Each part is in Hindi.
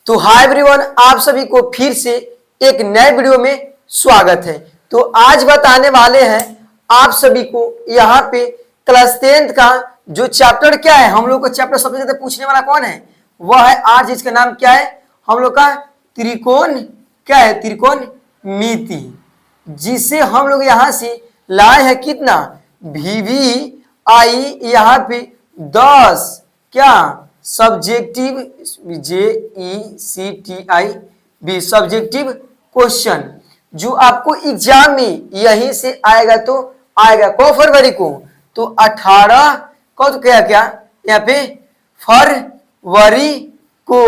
तो हाय एवरीवन, आप सभी को फिर से एक नए वीडियो में स्वागत है। तो आज बताने वाले हैं आप सभी को यहाँ पे क्लास 10th का जो चैप्टर क्या है। हम लोग का चैप्टर सबसे ज्यादा पूछने वाला कौन है? वह है आर, जिसका नाम क्या है हम लोग का? त्रिकोण। क्या है? त्रिकोणमिति, जिसे हम लोग यहाँ से लाए हैं कितना? VVI यहाँ पे 10 क्या सब्जेक्टिव JECTIV सब्जेक्टिव क्वेश्चन, जो आपको एग्जाम में यहीं से आएगा। तो आएगा को फरवरी को, तो 18 को तो क्या क्या यहाँ पे फरवरी को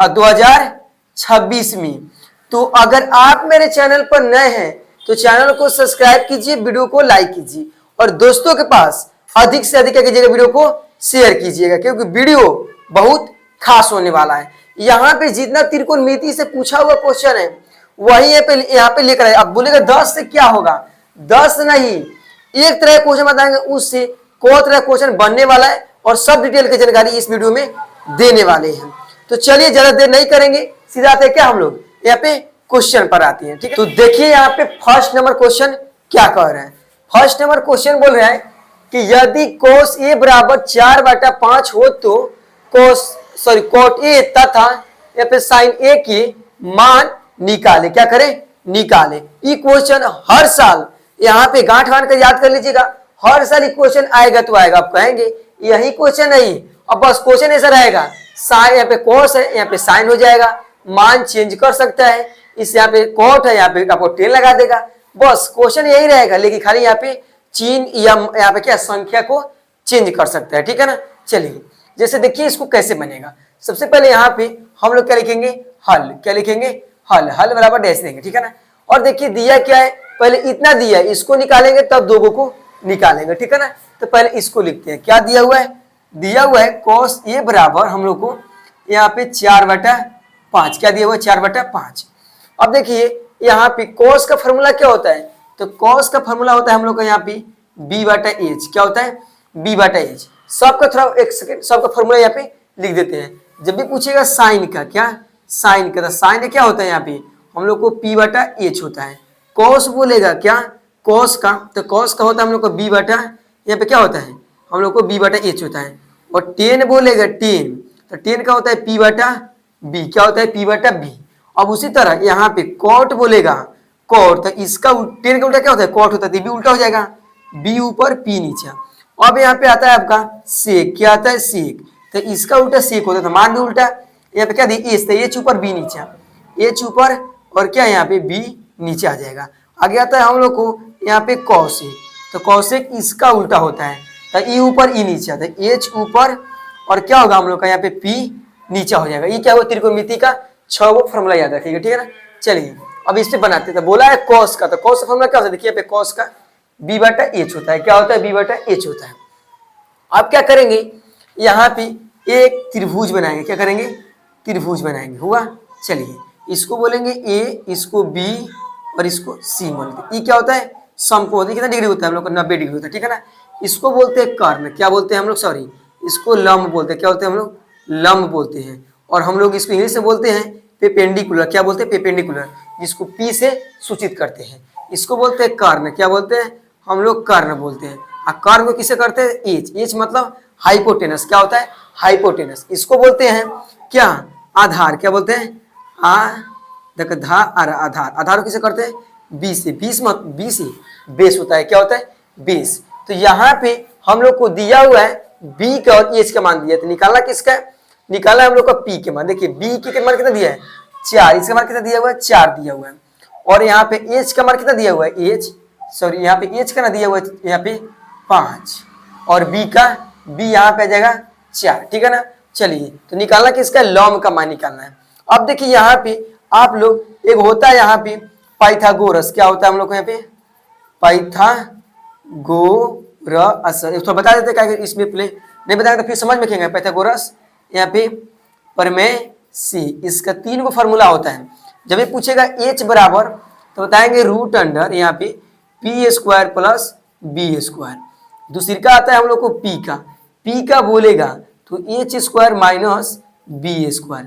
2026 में। तो अगर आप मेरे चैनल पर नए हैं तो चैनल को सब्सक्राइब कीजिए, वीडियो को लाइक कीजिए और दोस्तों के पास अधिक से अधिक क्या कीजिएगा, वीडियो को शेयर कीजिएगा, क्योंकि वीडियो बहुत खास होने वाला है। यहाँ पे जितना त्रिकोणमिति से पूछा हुआ क्वेश्चन है वही यहाँ पे लेकर आए। अब बोलेगा 10 से क्या होगा? 10 नहीं, एक तरह क्वेश्चन बताएंगे, उससे को तरह क्वेश्चन बनने वाला है और सब डिटेल की जानकारी इस वीडियो में देने वाले हैं। तो चलिए ज्यादा देर नहीं करेंगे, सीधा आते हैं क्या हम लोग यहाँ पे क्वेश्चन पर आते हैं। ठीक है, तो देखिए यहाँ पे फर्स्ट नंबर क्वेश्चन क्या कह रहे हैं। फर्स्ट नंबर क्वेश्चन बोल रहे हैं कि यदि cos A बराबर 4/5 हो तो cot A तथा या फिर sin A की मान निकाले। क्या करें? निकाले। ये क्वेश्चन हर साल यहाँ पे गांठ बांध कर याद कर लीजिएगा, हर साल ये क्वेश्चन आएगा तो आएगा। आप कहेंगे यही क्वेश्चन नहीं, अब बस क्वेश्चन ऐसा रहेगा, साइन यहाँ पे cos है, यहाँ पे साइन हो जाएगा, मान चेंज कर सकता है, इस यहाँ पे cot है, यहाँ पे आपको 10 लगा देगा। बस क्वेश्चन यही रहेगा, लेकिन खाली यहाँ पे चिन्ह या यहाँ पे क्या संख्या को चेंज कर सकता है। ठीक है ना। चलिए जैसे देखिए इसको कैसे बनेगा। सबसे पहले यहाँ पे हम लोग क्या लिखेंगे? हल। क्या लिखेंगे? हल। हल बराबर डैश देंगे। ठीक है ना। और देखिए दिया क्या है, पहले इतना दिया है, इसको निकालेंगे तब दो को निकालेंगे। ठीक है ना। तो पहले इसको लिखते हैं। क्या दिया हुआ है? दिया हुआ है cos A बराबर हम लोग को यहाँ पे 4/5। क्या दिया हुआ है? 4/5। अब देखिए यहाँ पे cos का फॉर्मूला क्या होता है? तो cos का फॉर्मूला होता है हम लोग का यहाँ पे B/H। क्या होता है? B/H। सबका थोड़ा एक सेकंड, सबका फॉर्मूला यहाँ पे लिख देते हैं। जब भी पूछेगा साइन का, क्या साइन का, तो साइन क्या होता है यहाँ पे हम लोग को P/H होता है। cos बोलेगा क्या? cos का, तो cos का होता है हम लोग को B यहाँ पे क्या होता है हम लोग को B/H होता है। और 10 बोलेगा 10, तो 10 का होता है P/B। क्या होता है? P/B। अब उसी तरह यहाँ पे cot बोलेगा, cot, तो इसका 10 का उल्टा क्या होता है? cot होता है, तो भी उल्टा हो जाएगा, B ऊपर P नीचे। अब यहाँ पे आता है आपका सेक। क्या आता है? सेक, तो इसका उल्टा सेक होता है, तो मान भी उल्टा। यहाँ पे क्या दिया? एच, तो एच ऊपर बी नीचे, एच ऊपर और क्या यहाँ पे बी नीचे आ जाएगा। आगे आता है हम लोग को यहाँ पे कौशिक, तो कौशिक इसका उल्टा होता है, तो ई ऊपर ई नीचे आता है, एच ऊपर और क्या होगा हम लोग का यहाँ पे पी नीचे हो जाएगा। ये क्या हुआ? त्रिकोणमिति का 6 फॉर्मूला याद रखिएगा। ठीक है ना। चलिए अब इस पे बनाते हैं। तो बोला है cos का, तो cos का फॉर्मूला क्या होता है? देखिए पे cos का B/H होता है। क्या होता है? B/H होता है। अब क्या करेंगे? यहाँ पे एक त्रिभुज बनाएंगे। क्या करेंगे? त्रिभुज बनाएंगे। हुआ। चलिए इसको बोलेंगे A, इसको B और इसको C बोलेंगे। ये क्या होता है? समकोण। कितना डिग्री होता है हम लोग का? 90 डिग्री होता है। ठीक है ना। इसको बोलते हैं कर्ण। क्या बोलते हैं हम लोग? सॉरी, इसको लंब बोलते हैं। क्या बोलते हैं हम लोग? लंब बोलते हैं। और हम लोग इसको इंग्लिश में बोलते हैं पेपेंडिकुलर। क्या बोलते हैं? पेपेंडिकुलर, जिसको P से सूचित करते हैं। इसको बोलते हैं कर्ण। क्या बोलते हैं हम लोग? कर्ण बोलते हैं। और कर्ण को किसे करते हैं? एच। एच मतलब हाइपोटेनस। क्या होता है? हाइपोटेनस। इसको बोलते हैं क्या? आधार। क्या बोलते हैं? आधार। आधार को किसे करते हैं? बी से। बी से बेस होता है। क्या होता है? बेस। तो यहाँ पे हम लोग को दिया हुआ है बी का और एच का मान दिया, तो निकालना किसका है? निकालना हम लोग का पी के मान। देखिए बी के मान कितना दिया है? 4। इसका मान कितना दिया हुआ है? 4 दिया हुआ है। और यहाँ पे एच का मान कितना दिया हुआ है? एच, सॉरी यहाँ पे एच का ना दिया हुआ है यहाँ पे 5 और बी का, बी यहाँ पे आ जाएगा 4। ठीक है ना। चलिए तो निकालना किसका? लंब का मान निकालना है। अब देखिए यहाँ पे आप लोग, एक होता है यहाँ पे पाइथागोरस। क्या होता है हम लोग को यहाँ पे? पाइथागोरस। थोड़ा बता देते क्या इसमें प्ले नहीं बताएंगे तो फिर समझ में खेंगे। पाइथागोरस यहाँ पे प्रमेय सी, इसका 3 को फॉर्मूला होता है। जब ये पूछेगा एच बराबर, तो बताएंगे रूट अंडर यहाँ पे p² प्लस b²। दूसरी का आता है हम लोग को p का। p का बोलेगा तो h² माइनस b²।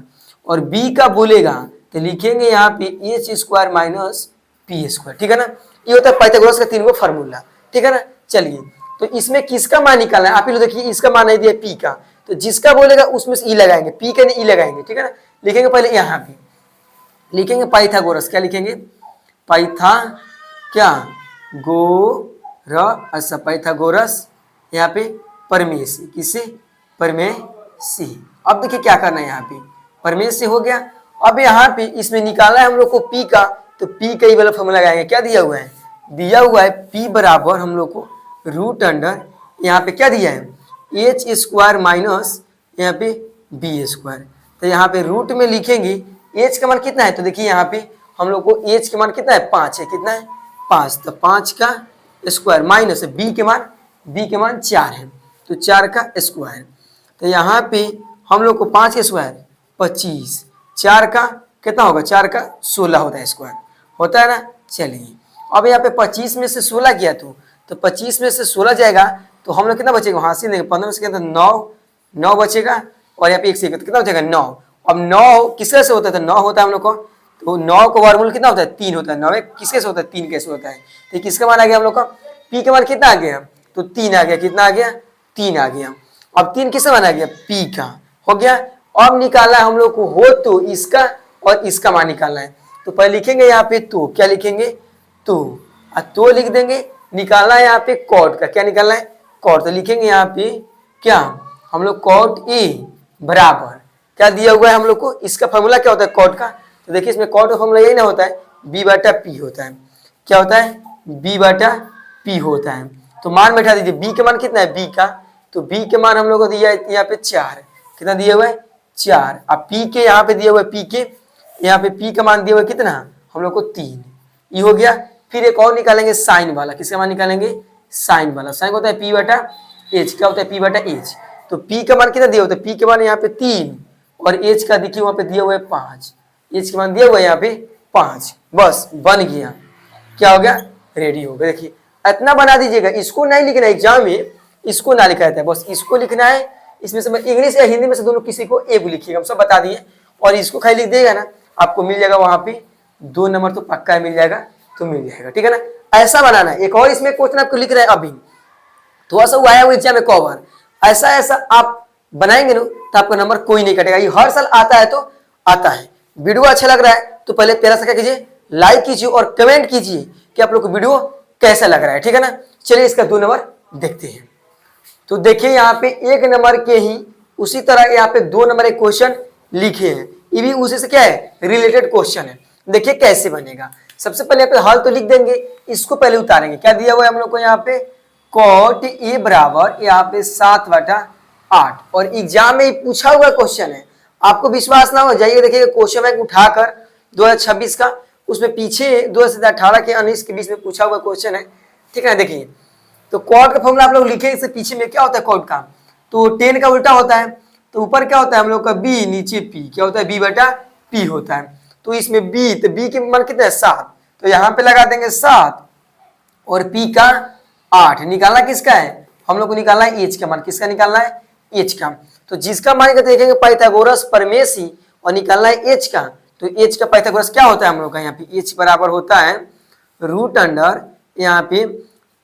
और बी का बोलेगा तो लिखेंगे यहाँ पे H square minus P square, ठीक है ना। ये होता है पाइथागोरस का 3 गो फॉर्मूला, ठीक है ना। चलिए तो इसमें किसका मान निकालना है, आप ही लोग देखिए, इसका मान नहीं दिया पी का, तो जिसका बोलेगा उसमें से ई लगाएंगे, पी के ई लगाएंगे, ठीक है ना। लिखेंगे पहले यहाँ पे लिखेंगे पाइथागोरस, क्या लिखेंगे, पाइथा क्या गोरस, पाइथागोरस यहाँ पे परमेसी, किसे, परमेसी। अब देखिए क्या करना है, यहाँ पे परमेसी हो गया। अब यहाँ पे इसमें निकालना है हम लोग को पी का, तो पी का ही वाला फॉर्मूला लगाएंगे, क्या दिया हुआ है, दिया हुआ है पी बराबर हम लोग को रूट अंडर यहाँ पे क्या दिया है एच स्क्वायर माइनस यहाँ पे बी स्क्वायर। तो यहाँ पे रूट में लिखेंगे एच का मान कितना है, तो देखिए यहाँ पे हम लोग को एच का मान कितना है 5 है, कितना है 5, तो 5 का स्क्वायर माइनस बी के मान 4 है, तो 4 का स्क्वायर। तो यहाँ पे हम लोग को 5 का स्क्वायर 25, 4 का कितना होगा, 4 का 16 होता है स्क्वायर, होता है ना। चलिए अब यहाँ पे 25 में से 16 किया तो 25 में से 16 जाएगा तो हम लोग कितना बचेगा, हासिल नहीं 15 में से कितना 9 बचेगा, और यहाँ पे 1 से कितना बचेगा 9। अब 9 किसके से होता है, तो 9 होता है हम लोग को, तो 9 का वर्गमूल कितना होता है 3 होता है, 9 किसके से होता है 3 कैसे होता है। तो किसका मान आ गया हम लोग का, पी का मान कितना आ गया, तो 3 आ गया, कितना आ गया 3 आ गया। अब 3 किसका मान आ गया, पी का हो गया। अब निकालना है हम लोग को हो तो इसका और इसका मान निकालना है, तो पहले लिखेंगे यहाँ पे तो क्या लिखेंगे तो लिख देंगे। निकालना है यहाँ पे कॉट का, क्या निकालना है कॉट, तो लिखेंगे यहाँ पे क्या हम लोग कॉट ए बराबर क्या दिया हुआ है हम लोग को, इसका फॉर्मूला क्या होता है कॉट का, तो देखिए इसमें कॉट का फॉर्मूला यही ना होता है बी बटा पी होता है, क्या होता है बी बटा पी होता है। तो मान बैठा दीजिए, बी का मान कितना है बी का, तो बी के मान हम लोग को दिया है यहाँ पे 4, कितना दिया हुआ है 4। अब पी के यहाँ पे दिया हुआ है पी के यहाँ पे पी का मान दिया हुआ है कितना हम लोग को 3, ये हो गया। फिर एक और निकालेंगे साइन वाला, किसका मान निकालेंगे साइन वाला, साइन होता है पी बटा एच, क्या होता है पी बटा एच। तो पी का मान कितना दिया होता है, पी के मान यहाँ पे 3 और एच का देखिए वहां पे दिया हुआ है 5, एच के मान दिया हुआ है यहाँ पे 5, बस बन गया, क्या हो गया रेडी हो गया। देखिए इतना बना दीजिएगा, इसको नहीं लिखना एग्जाम में, इसको ना लिखा जाता है, बस इसको लिखना है। इसमें से इंग्लिश या हिंदी में से दोनों किसी को एक लिखिएगा, हम सब बता दिए, और इसको खाली लिख देगा ना आपको मिल जाएगा वहां पे 2 नंबर तो पक्का मिल जाएगा, तो मिल जाएगा, ठीक है ना। ऐसा बनाना है। एक और इसमें क्वेश्चन आपको लिख रहे हैं अभी, थोड़ा सा वो आया हुआ एग्जाम में कवर, ऐसा आप बनाएंगे ना तो आपका नंबर कोई नहीं कटेगा, ये हर साल आता है, तो आता है। वीडियो अच्छा लग रहा है तो पहले प्यारा सा क्या कीजिए, लाइक कीजिए और कमेंट कीजिए कि आप लोग को वीडियो कैसा लग रहा है, ठीक है ना। चलिए इसका 2 नंबर देखते हैं। तो देखिए यहाँ पे 1 नंबर के ही उसी तरह यहाँ पे 2 नंबर एक क्वेश्चन लिखे हैं, ये भी उसी से क्या है रिलेटेड क्वेश्चन है। देखिए कैसे बनेगा, सबसे पहले यहाँ पे हल तो लिख देंगे, इसको पहले उतारेंगे। क्या दिया हुआ है हम लोग को यहाँ पे कॉट ए बराबर यहाँ पे 7/8, और एग्जाम में पूछा हुआ क्वेश्चन है, आपको विश्वास ना हो जाइए देखिए क्वेश्चन बैंक उठाकर 2026 का, उसमें पीछे 2018 के 19 के बीच में पूछा हुआ क्वेश्चन है, ठीक है। देखिए तो कॉट का फॉर्मूला आप लोग लिखे, इससे पीछे में क्या होता है कॉट का, तो 10 का उल्टा होता है, तो ऊपर क्या होता है हम लोग का बी, नीचे पी, क्या होता है बी बटा पी होता है। तो इसमें बी, तो बी के मान कितना है 7, तो यहाँ पे लगा देंगे 7 और पी का 8। निकालना किसका है हम लोग को, निकालना है एच का मान, किसका निकालना है एच का। तो जिसका मान देखेंगे पाइथागोरस परमेसी और निकालना है एच का, तो एच का पाइथागोरस क्या होता है हम लोग का यहाँ पे एच बराबर होता है रूट अंडर यहाँ पे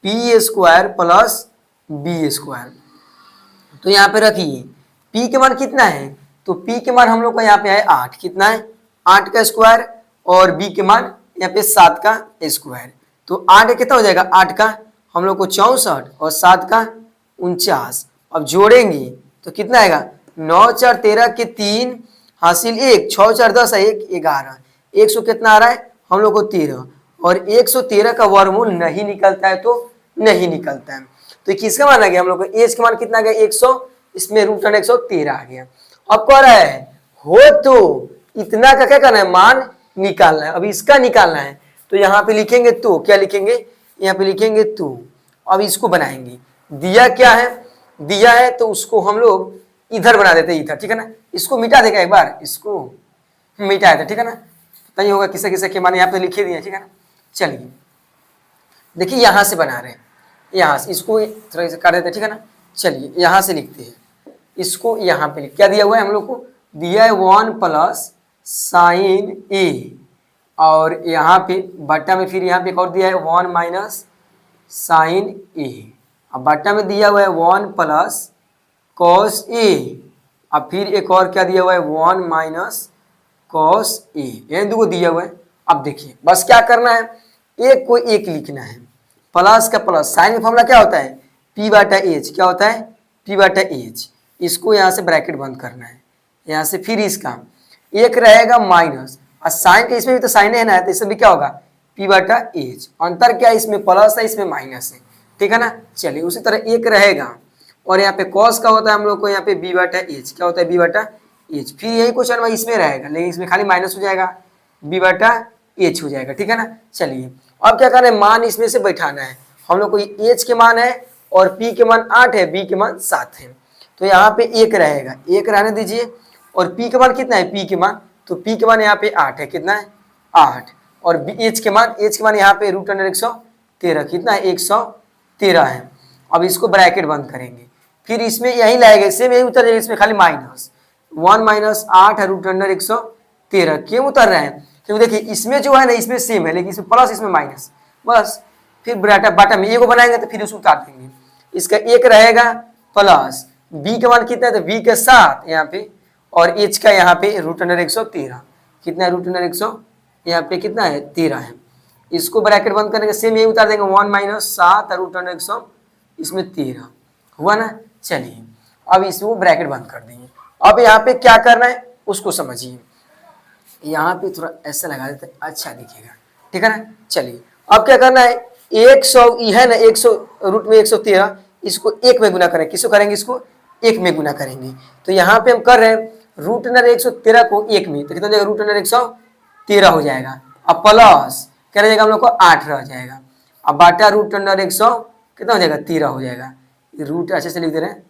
P square plus B square. तो यहाँ पे रखिए पी के मान कितना है, तो पी के मान हम लोग का यहाँ पे है 8, कितना है 8 का स्क्वायर, और बी के मान यहाँ पे 7 का स्क्वायर। तो 8 कितना हो जाएगा, 8 का हम लोग को 64 और 7 का 49। अब जोड़ेंगे तो कितना आएगा 9 4 13 के 3 हासिल 1, 6 4 10 1 11, 100 कितना आ रहा है हम लोग को 13, और 113 का वर्गमूल नहीं निकलता है तो नहीं निकलता है। तो किसका मान आ गया हम लोग को एच का मान कितना आ गया 100, इसमें रूट अंडर 113 आ गया। अब कह रहा है हो तो इतना का क्या करना है मान निकालना है, अब इसका निकालना है, तो यहाँ पे लिखेंगे तो क्या लिखेंगे यहाँ पे लिखेंगे तो। अब इसको बनाएंगे, दिया क्या है, दिया है तो उसको हम लोग इधर बना देते हैं इधर, ठीक है ना। इसको मिटा देगा एक बार, इसको मिटा देते, ठीक है ना, पता ही होगा किसे किसे के मान यहाँ पे लिखे दिए, ठीक है ना। चलिए देखिए यहाँ से बना रहे हैं, यहाँ से इसको थोड़ा कर देते, ठीक है ना। चलिए यहाँ से लिखते हैं, इसको यहाँ पे क्या दिया हुआ है हम लोग को दिया है 1 प्लस साइन ए, और यहाँ पे बट्टा में फिर यहाँ पे एक और दिया है 1 माइनस साइन ए। अब बट्टा में दिया हुआ है 1 प्लस कॉस ए, अब फिर एक और क्या दिया हुआ है 1 माइनस कॉस ए, ये दो दिया हुआ है। अब देखिए बस क्या करना है, एक को एक लिखना है, प्लस का प्लस, साइन का फॉर्मूला क्या होता है पी बाटा एच, क्या होता है पी बाटा एच। इसको यहाँ से ब्रैकेट बंद करना है, यहाँ से फिर इसका एक रहेगा माइनस, और साइन का इसमें भी तो साइन है ना, तो इसमें भी क्या होगा पी बाटा एच। अंतर क्या है, इसमें प्लस है इसमें माइनस है, ठीक है ना। चलिए उसी तरह एक रहेगा, और यहाँ पे कॉस का होता है हम लोग को यहाँ पे बी बाटा एच, क्या होता है बी बाटा एच। फिर यही क्वेश्चन में इसमें रहेगा, लेकिन इसमें खाली माइनस हो जाएगा, बी बाटा एच हो जाएगा, ठीक है ना। चलिए अब क्या करना है, मान इसमें से बैठाना है हम लोग को। एच के मान है और पी के मान 8 है, बी के मान 7 है, तो यहाँ पे एक रहेगा, एक रहने दीजिए। और पी के मान कितना है, पी के मान, तो पी के मान यहाँ पे 8 है, कितना है 8। और एच के मान यहाँ पे √113, कितना है 113 है। अब इसको ब्रैकेट बंद करेंगे, फिर इसमें यही लाएगा, सेम यही उतर जाएगा, इसमें खाली माइनस 1 माइनस 8 है √113। क्यों उतर रहे हैं, क्योंकि देखिए इसमें जो है ना इसमें सेम है, लेकिन इसमें प्लस इसमें माइनस, बस फिर बाटा में ये को बनाएंगे तो फिर उसको उतार देंगे। इसका एक रहेगा प्लस बी का मान कितना है, तो बी के 7 यहाँ पे, और एच का यहाँ पे √113, कितना है √100 यहाँ पे कितना है 13 है। इसको ब्रैकेट बंद करने के सेम यही उतार देंगे, 1 माइनस 7 √100 इसमें 13 हुआ ना। चलिए अब इसको ब्रैकेट बंद कर देंगे। अब यहाँ पे क्या करना है उसको समझिए, यहाँ पे थोड़ा ऐसा लगा देते हैं, अच्छा दिखेगा, ठीक है ना। चलिए अब क्या करना है, 100 है ना, 100 √113, इसको 1 में गुना करें, किसको करेंगे, इसको 1 में गुना करेंगे। तो यहाँ पे हम कर रहे हैं √113 को 1 में, तो कितना हो जाएगा √113 हो जाएगा। अब प्लस क्या रह जाएगा हम लोग को 8 रह जाएगा। अब बाटा √100 कितना हो जाएगा 13 हो जाएगा, रूट अच्छे से लिख दे रहे हैं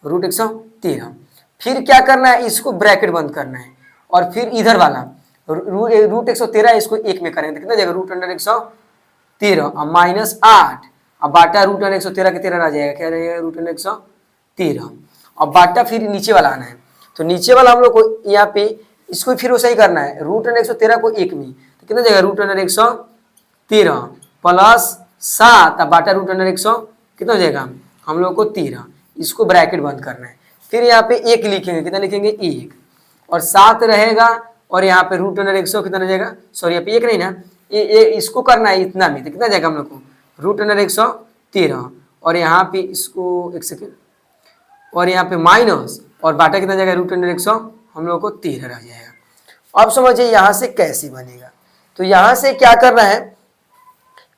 √113। फिर क्या करना है, इसको ब्रैकेट बंद करना है, और फिर इधर वाला √113 इसको 1 में करेंगे, तो कितना हो जाएगा √113 और माइनस 8, अब बाटा √113 के 13 आ जाएगा, क्या रहेगा √113। अब बाटा फिर नीचे वाला आना है, तो नीचे वाला हम लोग को यहाँ पे इसको फिर वैसा ही करना है, √113 को 1 में, तो कितना जाएगा √113 प्लस 7, अब बाटा √100 कितना हो जाएगा हम लोग को 13। इसको ब्रैकेट बंद करना है, फिर यहाँ पे 1 लिखेंगे, कितना लिखेंगे 1, और 7 रहेगा, और यहाँ पे √100 कितना हो जाएगा, सॉरी यहाँ पे 1 नहीं ना, ये इसको करना है इतना में, तो कितना जाएगा हम लोग को √113, और यहाँ पे इसको 1 सेकेंड, और यहाँ पे माइनस, और बाटा कितना जाएगा √100 हम लोग को 13 रह जाएगा। अब समझिए यहाँ से कैसे बनेगा, तो यहाँ से क्या करना है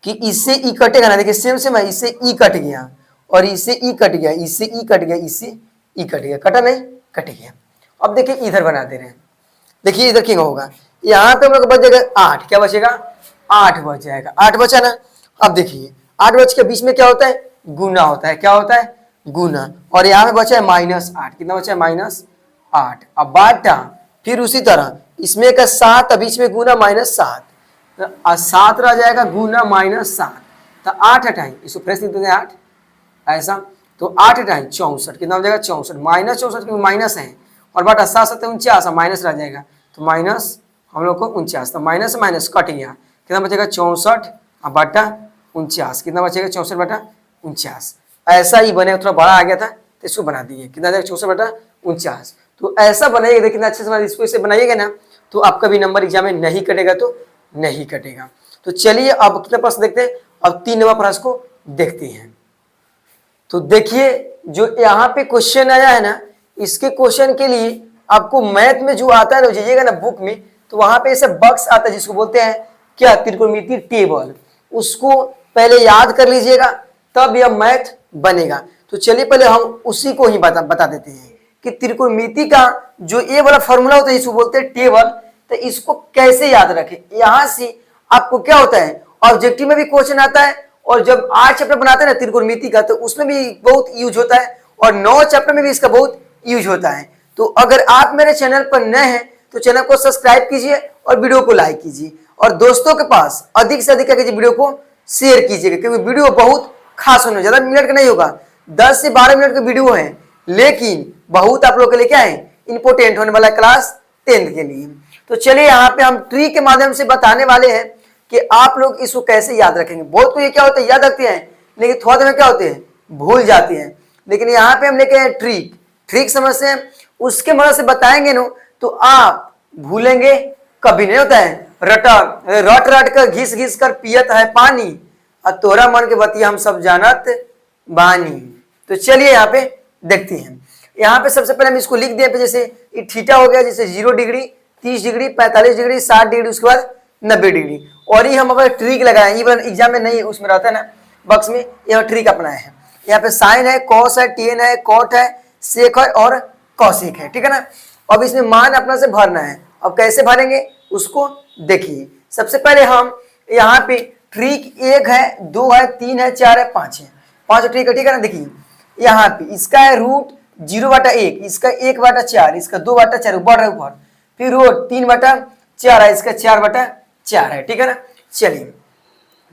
कि इससे ई कटेगा ना, देखिए सेम सेम है, इससे ई कट गया और इससे ई कट गया, इससे ई कट गया, इससे ई कट गया, कटा नहीं कट गया। अब देखिए इधर बना दे रहे हैं, देखिए इधर क्या होगा, यहाँ पे हम लोग बच जाएगा 8, क्या बचेगा 8 बच जाएगा, 8 बचा ना। अब देखिए 8 बच के बीच में क्या होता है गुना होता है, क्या होता है गुना, और यहाँ पे बचा है -8, कितना बचा है -8। अब बाटा फिर उसी तरह इसमें का 7 बीच में गुना -7, तो 7 रह जाएगा गुना -7, तो 8 हटाएं, इसको फ्रेश लिख देंगे 8 ऐसा, तो 8 हटाएं 64, कितना हो जाएगा 64, -64 क्योंकि माइनस है, और बाटा 7 7 49, माइनस रह जाएगा, तो माइनस हम लोग को 49, तो माइनस माइनस कट गया, कितना बचेगा 64 और बाटा 49, कितना बचेगा 64 बटा 49। ऐसा ही बने, थोड़ा बड़ा आ गया था तो इसको बना दिए, कितना जाएगा 64 बटा 49। तो ऐसा बनाइएगा, देखिए कितना अच्छे से इसको इसे बनाइएगा ना, तो आपका भी नंबर एग्जाम में नहीं कटेगा, तो नहीं कटेगा। तो चलिए अब कितना प्रश्न देखते हैं, अब 3 नंबर प्रश्न को देखते हैं। तो देखिए जो यहाँ पे क्वेश्चन आया है ना, इसके क्वेश्चन के लिए आपको मैथ में जो आता है ना, जाइएगा ना बुक में, तो वहां पे ऐसे बॉक्स आता है जिसको बोलते हैं क्या त्रिकोणमितीय टेबल, उसको पहले याद कर लीजिएगा, तब यह मैथ बनेगा। तो चलिए पहले हम उसी को ही बता देते हैं कि त्रिकोणमिति का जो ये वाला फॉर्मूला होता है इसको बोलते हैं टेबल, तो इसको कैसे याद रखें। यहाँ से आपको क्या होता है, ऑब्जेक्टिव में भी क्वेश्चन आता है, और जब 8 चैप्टर बनाते हैं ना त्रिकोणमिति का, तो उसमें भी बहुत यूज होता है, और 9 चैप्टर में भी इसका बहुत यूज होता है। तो अगर आप मेरे चैनल पर नए हैं तो चैनल को सब्सक्राइब कीजिए और वीडियो को लाइक कीजिए, और दोस्तों के पास अधिक से अधिक करके वीडियो को शेयर कीजिएगा, क्योंकि वीडियो बहुत खास होने, ज्यादा मिनट का नहीं होगा, 10 से 12 मिनट का वीडियो है, लेकिन बहुत आप लोग के लिए क्या है इंपोर्टेंट होने वाला क्लास 10th के लिए। तो चलिए यहाँ पे हम ट्री के माध्यम से बताने वाले हैं कि आप लोग इसको कैसे याद रखेंगे। बहुत को ये क्या होता है, याद रखते हैं, लेकिन थोड़ा देर में क्या होते हैं, भूल जाते हैं। लेकिन यहाँ पे हम लेके आए ट्रिक, ट्रिक समझते हैं, उसके मदद से बताएंगे ना तो आप भूलेंगे कभी नहीं। होता है रट रट कर घिस घिस कर पियत है पानी, और तोरा मन के बतिया हम सब जानत बानी। तो चलिए यहाँ पे देखते हैं। यहाँ पे सबसे पहले हम इसको लिख दिए, जैसे ये थीटा हो गया, जैसे 0 डिग्री, 30 डिग्री, 45 डिग्री, 60 डिग्री, उसके बाद 90 डिग्री। और ये हम अगर ट्रिक लगाए, इवन एग्जाम में नहीं उसमें रहता है ना बॉक्स में, यह ट्रिक अपनाए हैं। यहाँ पे साइन है, कॉस है, टेन है, कॉट है, सेक है और कॉसेक है, ठीक है ना। अब इसमें मान अपना से भरना है। अब कैसे भरेंगे उसको देखिए। सबसे पहले हम यहाँ पे ट्रिक 1 है, 2 है, 3 है, 4 है, 5 है, 5 ट्रिक है, ठीक है ना। देखिए यहाँ पे इसका है रूट 0/1, इसका 1/4, इसका 2/4 ऊपर है ऊपर, फिर रूट 3/4 है, इसका 4/4 है, ठीक है ना। चलिए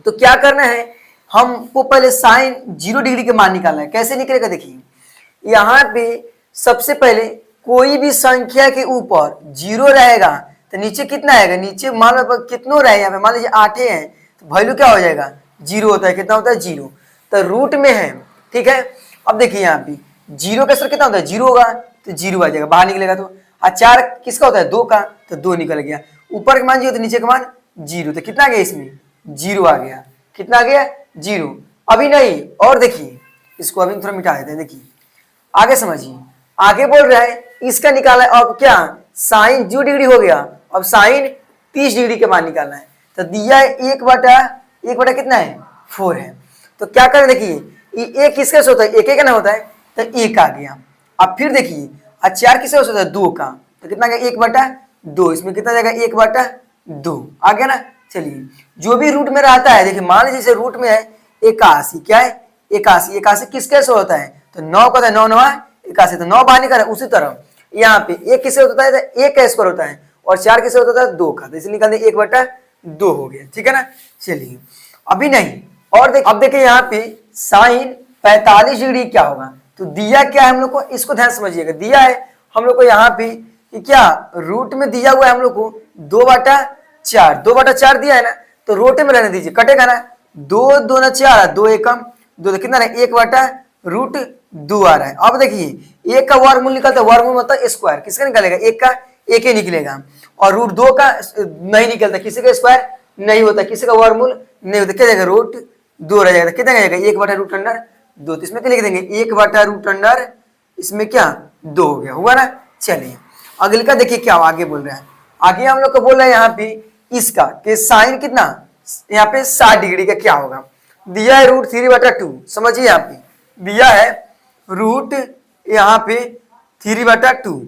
तो क्या करना है, हमको पहले साइन 0 डिग्री के मान निकालना है। कैसे निकलेगा देखिए, यहाँ पे सबसे पहले कोई भी संख्या के ऊपर 0 रहेगा तो नीचे कितना आएगा, नीचे मान लो कितनों रहे, यहाँ पे मान लीजिए 8 है तो वैल्यू क्या हो जाएगा, 0 होता है। कितना होता है, 0। तो रूट में है, ठीक है। अब देखिए यहाँ पे 0 का सर कितना होता है, 0 होगा तो 0 आ जाएगा, बाहर निकलेगा तो। 4 किसका होता है, 2 का, तो 2 निकल गया। ऊपर का मान 0 तो नीचे का मान 0, तो कितना आ गया, इसमें 0 आ गया। कितना आ गया, 0। अभी नहीं, और देखिए इसको अभी थोड़ा मिटा देते हैं। देखिए आगे समझिए, आगे बोल रहा है इसका निकाला है। अब क्या, साइन 0 डिग्री हो गया, अब साइन 30 डिग्री के मान निकालना है। तो दिया है 1/1 कितना है, 4 है। तो क्या करें देखिए, एक किसका से होता है, एक का ना होता है, तो 1 आ गया। अब फिर देखिए 4 किसका होता है, 2 का, तो कितना गया, 1/2। इसमें कितना जाएगा, 1/2 आ गया ना। चलिए जो भी रूट में रहता है, देखिए मान लीजिए रूट में है 81, क्या है 81, 81 किसके से होता है, तो 9 का, 9 9 81, तो 9 बाहर निकाला। उसी तरह यहाँ पे 1 किससे होता है, तो 1 का स्क्वायर होता है, और 4 किससे होता है, 2 का, तो इसलिए निकाल दे 1/2 हो गया, ठीक है ना। चलिए अभी नहीं, और अब देखिए यहाँ पे साइन 45 डिग्री क्या होगा, तो दिया क्या है हम लोग को, इसको ध्यान समझिएगा। दिया है हम लोग को यहाँ पे कि क्या रूट में दिया हुआ है हम लोग को 2/4 दिया है ना, तो रोटे में रहने दीजिए, कटेगा ना, 2 2 ना 4, 2 एकम 2, तो कितना है 1/√2 आ रहा है। अब देखिए 1 का वर्गमूल निकलता है, वर्गमूल मतलब स्क्वायर, किसका निकलेगा, 1 का 1 ही निकलेगा। और √2 का नहीं निकलता, किसी का स्क्वायर नहीं होता, किसी का वर्गमूल नहीं होता, क्या जाएगा, √2 रह जाएगा। कितना जाएगा, 1/√2, तो इसमें क्या लिख देंगे, 1/√, इसमें क्या 2 हो गया, हुआ ना। चलिए अगले का देखिए क्या आगे बोल रहा है। आगे हम लोग को बोल रहा है यहाँ पे इसका कि साइन कितना, यहाँ पे 60 डिग्री का क्या होगा। दिया है √3/2, समझिए यहाँ पे दिया है रूट यहाँ पे 3/2,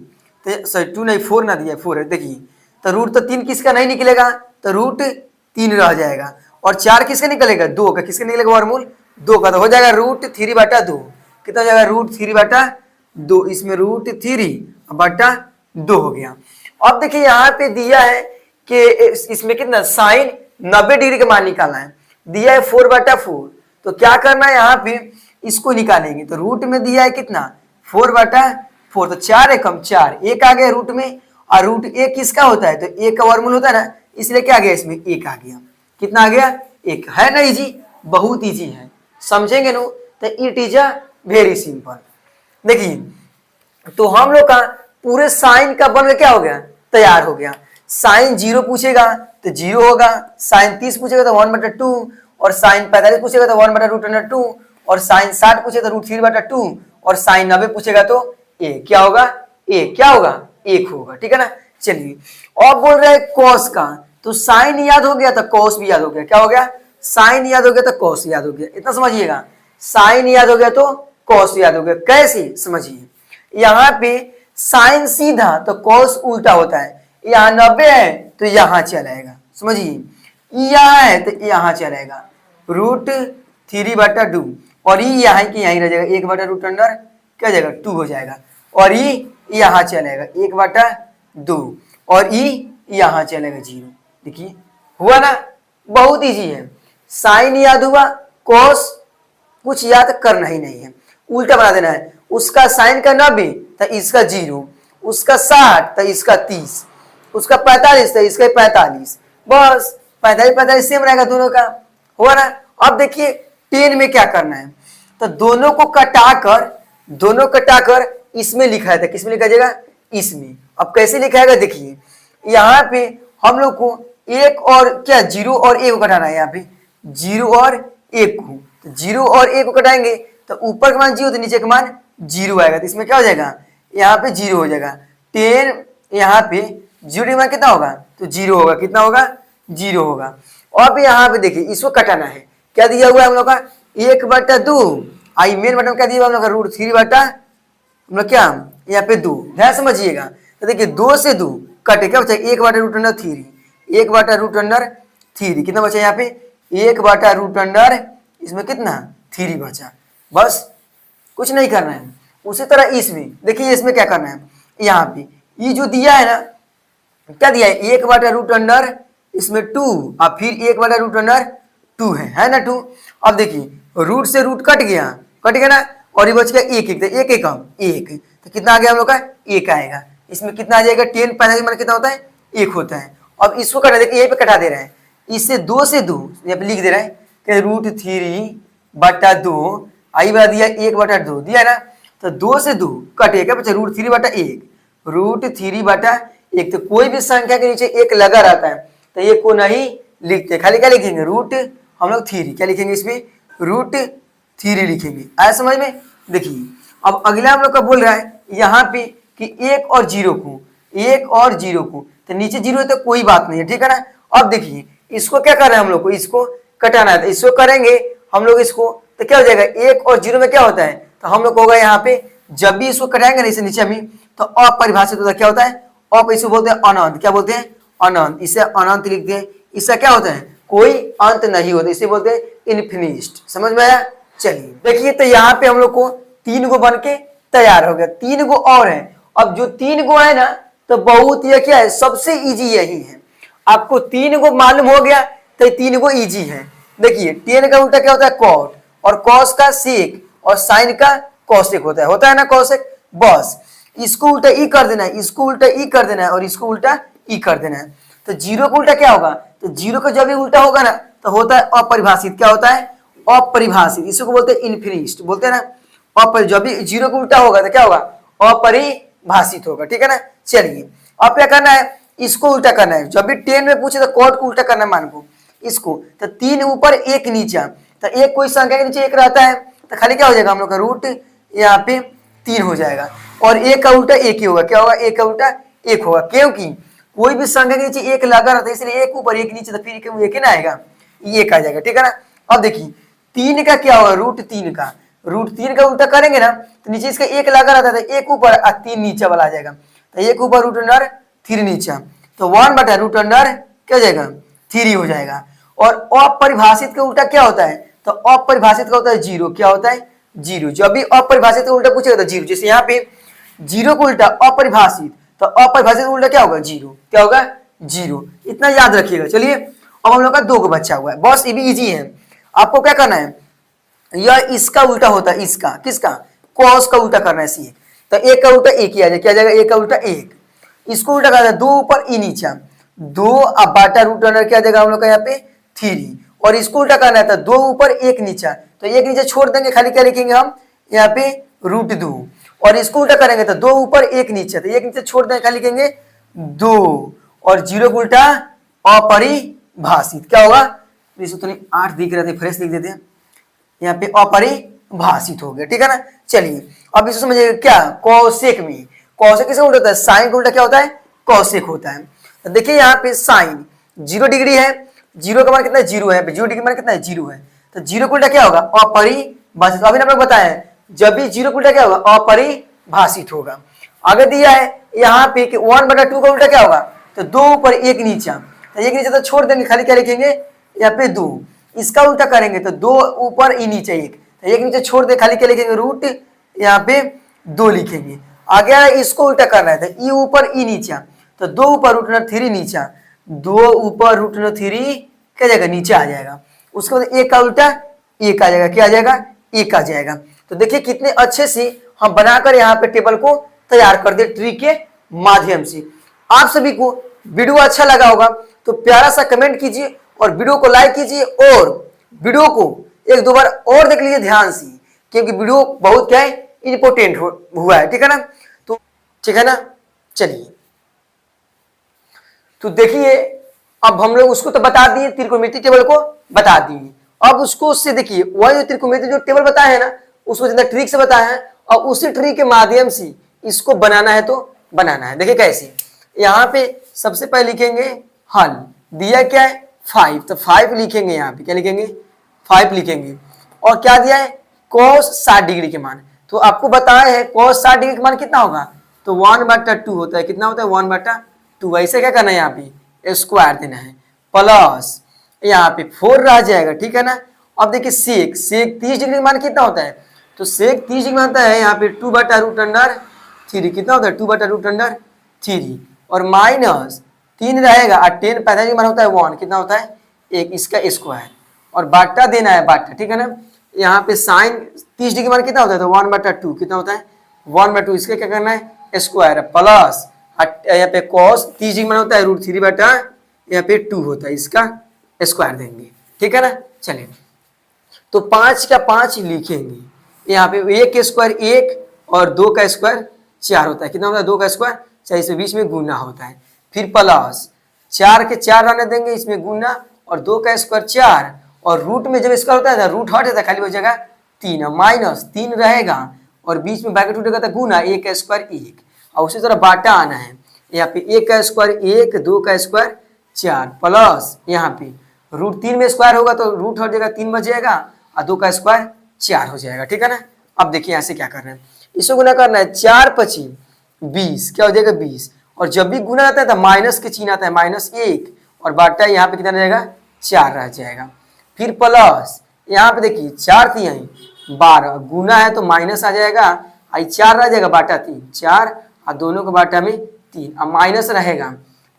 तो सॉरी 2 नहीं 4 ना दिया है, 4 है। देखिए तो रूट तो 3 किसका नहीं निकलेगा, तो √3 रह जाएगा, और 4 किसका निकलेगा, 2 का, किसका निकलेगा, वर्गमूल 2 का, तो हो जाएगा √3/2। कितना हो जाएगा, √3/2, इसमें √3/2 हो गया। अब देखिए यहाँ पे दिया है कि इसमें कितना साइन 90 डिग्री का मान निकालना है। दिया है 4/4, तो क्या करना है यहाँ पे इसको निकालेंगे। तो रूट में दिया है कितना 4/4, तो 4 एकम 4, 1 आ गया रूट में, और √1 किसका होता है, तो 1 का वर्गमूल होता है ना, इसलिए क्या आ गया, इसमें 1 आ गया। कितना आ गया, 1 है ना। इजी, बहुत इजी है, समझेंगे नो, तो it is a very simple. देखिए तो हम लोग का पूरे साइन का बन क्या हो गया, तैयार हो गया। साइन 0 पूछेगा तो 0 होगा, साइन 30 पूछेगा तो 1/2, और साइन 45 पूछेगा तो 1/√2, और साइन 60 पूछेगा तो √3/2, और साइन 90 पूछेगा तो क्या होगा, क्या होगा, 1 होगा, ठीक है ना। चलिए और बोल रहे हैं कॉस का, तो साइन याद हो गया तो कॉस भी याद हो गया। क्या हो गया, साइन याद हो गया तो कॉस याद हो गया। इतना समझिएगा, साइन याद हो गया तो कॉस याद हो गया। कैसे समझिए, यहाँ पे साइन सीधा तो कॉस उल्टा होता है। यहाँ 90 है तो यहाँ चलेगा, समझिए, यहाँ है तो यहाँ चलेगा √3/2, और ये यहाँ की यहीं रह जाएगा, 1/√, क्या जाएगा 2 हो जाएगा, और ये यहाँ चलेगा 1/2, और ये यहाँ चलेगा 0। देखिए हुआ ना, बहुत इजी है। साइन याद हुआ, कॉस कुछ याद करना ही नहीं है, उल्टा बना देना है। उसका साइन का 90 तो इसका 0, उसका 60 तो इसका 30, उसका 45 तो इसका 45, बस 45 सेम रहेगा दोनों का, हुआ ना। अब देखिए 10 में क्या करना है, तो दोनों कटाकर इसमें लिखा था, किसमें लिखा जाएगा, इसमें। अब कैसे लिखाएगा देखिए, यहाँ पे हम लोग को एक और क्या, 0 और 1 को घटाना है, यहाँ पे 0 और 1 को, तो 0 और 1 को घटाएंगे तो ऊपर का मान 0 तो नीचे का मान 0 आएगा, तो इसमें क्या हो जाएगा, यहाँ पे 0 हो जाएगा। 10 यहाँ पे 0 का मान कितना होगा, तो 0 होगा, कितना होगा, 0 होगा। अब यहाँ पे देखिए इसको कटाना है, क्या दिया हुआ है हम लोग का, 1/2, आई मेन बटन क्या दिया हुआ हम लोग का, √3 बटा हम लोग क्या, यहाँ पे 2, ध्यान समझिएगा। तो देखिए 2 से 2 कटे, क्या बचा, 1/√3, 1/√3, कितना बचा यहाँ पे, 1/√, इसमें कितना 3 बचा, बस कुछ नहीं करना है। उसी तरह इसमें देखिए, इसमें क्या करना है, यहाँ पे ये जो दिया है ना, क्या दिया है, 1/√, इसमें 2 और फिर 1/√2 है ना 2। अब देखिए रूट से रूट कट गया ना, और ये बच गया 1 1, तो 1 1 कम 1, तो कितना आ गया हम लोग का, 1 आएगा। इसमें कितना आ जाएगा, 10 45 मान कितना होता है, 1 होता है। अब इसको कटा, देखिए यहीं पे कटा दे रहे हैं, इससे 2 से 2 यहाँ पे लिख दे रहे हैं कि √3/2, आई बात दिया 1/2 दिया ना, तो 2 से 2 कटे, क्या बचा, √3/1, √3/1। तो कोई भी संख्या के नीचे 1 लगा रहता है तो ये को नहीं लिखते, खाली क्या लिखेंगे, रूट हम लोग 3, क्या लिखेंगे इसमें, √3 लिखेंगे। आया समझ में। देखिए अब अगला हम लोग का बोल रहा है यहाँ पे कि 1 और 0 को, तो नीचे 0 है तो कोई बात नहीं है, ठीक है ना। अब देखिए इसको क्या कर रहे हैं हम लोग को, इसको कटाना है, तो इसको करेंगे हम लोग इसको, तो क्या हो जाएगा, 1 और 0 में क्या होता है, तो हम लोग होगा यहाँ पे जब भी इसको कटाएंगे ना इसे नीचे में, तो अपरिभाषित होता है, क्या होता है, इसको बोलते हैं अनंत, क्या बोलते हैं, अनंत, इसे अनंत लिखते हैं। इसका क्या होता है, कोई अंत नहीं होता, इसे बोलते हैं इन्फिनिस्ट। समझ में आया। चलिए देखिए, तो यहाँ पे हम लोग को 3 गो बन के तैयार हो गया, 3 गो और है। अब जो 3 गो है ना, तो बहुत ये क्या है, सबसे इजी यही है। आपको 3 गो मालूम हो गया तो 3 गो इजी है। देखिए 10 का उल्टा क्या होता है, कॉट, और कॉस का सेक, और साइन का कॉसेक होता है ना कॉसेक। बस इसको उल्टा ई कर देना है, इसको उल्टा ई कर देना है, और इसको उल्टा ई कर देना है। तो 0 का उल्टा क्या होगा, तो 0 का जब भी उल्टा होगा ना तो होता है अपरिभाषित। क्या होता है, अपरिभाषित, इसको बोलते हैं इन्फिनिस्ट, बोलते हैं ना। जब भी 0 का उल्टा होगा तो क्या होगा, अपरिभाषित होगा, ठीक है ना। चलिए अब क्या करना है, इसको उल्टा करना है। जब भी 10 में पूछे तो कॉट को उल्टा करना है, मान को इसको, तो 3 ऊपर 1 नीचा, तो एक कोई संख्या के नीचे 1 रहता है तो खाली क्या हो जाएगा हम लोग का, रूट यहाँ पे 3 हो जाएगा। और 1 का उल्टा 1 ही होगा, क्या होगा, 1 का उल्टा 1 होगा, क्योंकि कोई भी संख्या के नीचे 1 लगा रहता है, इसलिए 1 ऊपर 1 नीचे, तो फिर 1 ना आएगा, ये 1 आ जाएगा, ठीक है ना। अब देखिए 3 का क्या होगा, √3 का उल्टा करेंगे ना, तो नीचे इसका 1 लगा रहता है, 1 ऊपर और 3 नीचे वाला आ जाएगा, तो 1 ऊपर √3 नीचा, तो 1/√, क्या हो जाएगा, 3 हो जाएगा। और अपरिभाषित का उल्टा क्या होता है, तो अपरिभाषित का होता है 0, क्या होता है, 0। जब भी अपरिभाषित का उल्टा पूछेगा तो 0, जैसे यहाँ पे 0 को उल्टा अपरिभाषित, तो अपरिभाषित उल्टा क्या होगा, 0, क्या होगा, 0। इतना याद रखिएगा। चलिए अब हम लोग का 2 को बच्चा हुआ है, बस ये भी इजी है। आपको क्या करना है, यह इसका उल्टा होता है, इसका, किसका, कॉस का उल्टा करना है, सी। तो 1 का उल्टा 1 ही आ जाएगा, क्या जाएगा, 1 का उल्टा 1। इसको उल्टा करना है, 2 ऊपर ई नीचा, 2 अब √, क्या जाएगा हम लोग का यहाँ पे 3। और इसको उल्टा करना है, तो 2 ऊपर 1 नीचा, तो 1 नीचे छोड़ देंगे, खाली क्या लिखेंगे हम यहाँ पे √2। और इसको उल्टा करेंगे तो 2 ऊपर 1 नीचे, तो 1 नीचे छोड़ देंगे, खाली लिखेंगे 2। और 0 को उल्टा अपरिभाषित, क्या होगा, इसको तो 8 दिख रहे थे, फ्रेश लिख देते हैं, यहाँ पे अपरिभाषित हो गया, ठीक है ना। चलिए अब इसको समझिए, क्या, कौशिक में, कौशिक किसे उल्टा होता है, साइन का उल्टा क्या होता है, कौशिक होता है। तो देखिए यहाँ पे साइन 0 डिग्री है, 0 का मान कितना है, 0 है, 0 डिग्री मान कितना है, 0 है, तो 0 का उल्टा क्या होगा, अपरिभाषित। अभी आपने बताया जब भी 0 का उल्टा क्या होगा, अपरिभाषित होगा। आगे दिया है यहाँ पे कि 1/2 का उल्टा क्या होगा, तो 2 ऊपर 1 नीचा, तो 1 नीचा तो छोड़ देंगे, खाली क्या लिखेंगे यहाँ पे 2। इसका उल्टा करेंगे तो 2 ऊपर ई नीचे 1, तो 1 नीचे छोड़ दे, खाली क्या लिखेंगे, रूट यहाँ पे 2 लिखेंगे। आगे इसको उल्टा करना है, तो ई ऊपर ई नीचा, तो 2 ऊपर √3 नीचा, 2 ऊपर √3 क्या जाएगा, नीचे आ जाएगा। उसके बाद 1 का उल्टा 1 आ जाएगा, क्या आ जाएगा, 1 आ जाएगा। तो देखिए कितने अच्छे से हम बनाकर यहाँ पे टेबल को तैयार कर दे ट्री के माध्यम से। आप सभी को वीडियो अच्छा लगा होगा तो प्यारा सा कमेंट कीजिए और वीडियो को लाइक कीजिए और वीडियो को एक दो बार और देख लीजिए ध्यान से, क्योंकि वीडियो बहुत क्या है इंपॉर्टेंट हुआ है, ठीक है ना। तो ठीक है ना, चलिए तो देखिए अब हम लोग उसको तो बता दिए, त्रिकोणमिति टेबल को बता दिए। अब उसको उससे देखिए वही जो त्रिकोणमिति जो टेबल बताया है ना उसको जितना ट्रिक से बताया है और उसी ट्रिक के माध्यम से इसको बनाना है तो बनाना है। देखिए कैसे, यहाँ पे सबसे पहले लिखेंगे हल, दिया क्या है 5, तो 5 लिखेंगे, यहाँ पे क्या लिखेंगे 5 लिखेंगे। और क्या दिया है cos 60 डिग्री के मान, तो आपको बताया है cos 60 डिग्री के मान कितना होगा, तो 1/2 होता है। कितना होता है 1/2। ऐसे क्या करना है यहाँ पे स्क्वायर देना है, प्लस यहाँ पे 4 रह जाएगा, ठीक है ना। अब देखिए सेक 30 डिग्री का मान कितना होता है, तो सेक 30 डिग्री होता है यहाँ पे 2/√3। कितना होता है 2/√3 और माइनस 3 रहेगा और 10 पैंतालीस का मान होता है 1, कितना होता है 1, इसका स्क्वायर और बाटा देना है बाटा, ठीक है ना। यहाँ पे साइन 30 डिग्री मान कितना होता है, तो 1/2 कितना होता है 1/2, इसका क्या करना है स्क्वायर प्लस यहाँ पे cos 30 डिग्री मान होता है √3 यहाँ पे 2 होता है, इसका स्क्वायर देंगे, ठीक है ना। चलिए तो 5 का 5 लिखेंगे, यहाँ पे 1 का स्क्वायर 1 और 2 का स्क्वायर 4 होता है। कितना होता है 2 का स्क्वायर 4, इसमें बीच में गुना होता है, फिर प्लस 4 के 4 रहने देंगे, इसमें गुना और 2 का स्क्वायर 4 और रूट में जब स्क्वायर होता है रूट हट जाता है, खाली हो जाएगा 3 और माइनस 3 रहेगा और बीच में ब्रैकेट उठेगा तो गुना 1 का स्क्वायर 1 और उसी तरह बाटा आना है। यहाँ पे 1 का स्क्वायर 1, 2 का स्क्वायर 4 प्लस यहाँ पे √3 में स्क्वायर होगा तो रूट हट जाएगा 3 बच जाएगा और 2 का स्क्वायर 4 हो जाएगा, ठीक है ना। अब देखिए यहाँ से क्या करना है, इसको गुना करना है 4 × 20 क्या हो जाएगा 20 और जब भी गुना आता है तो माइनस के चिन्ह आता है -1 और बाटा यहाँ पे कितना रहेगा 4 रह जाएगा। फिर प्लस यहाँ पे देखिए 4 × 12 गुना है तो माइनस आ जाएगा, आई 4 रह जाएगा बाटा 3 4 और दोनों के बाटा में 3 और माइनस रहेगा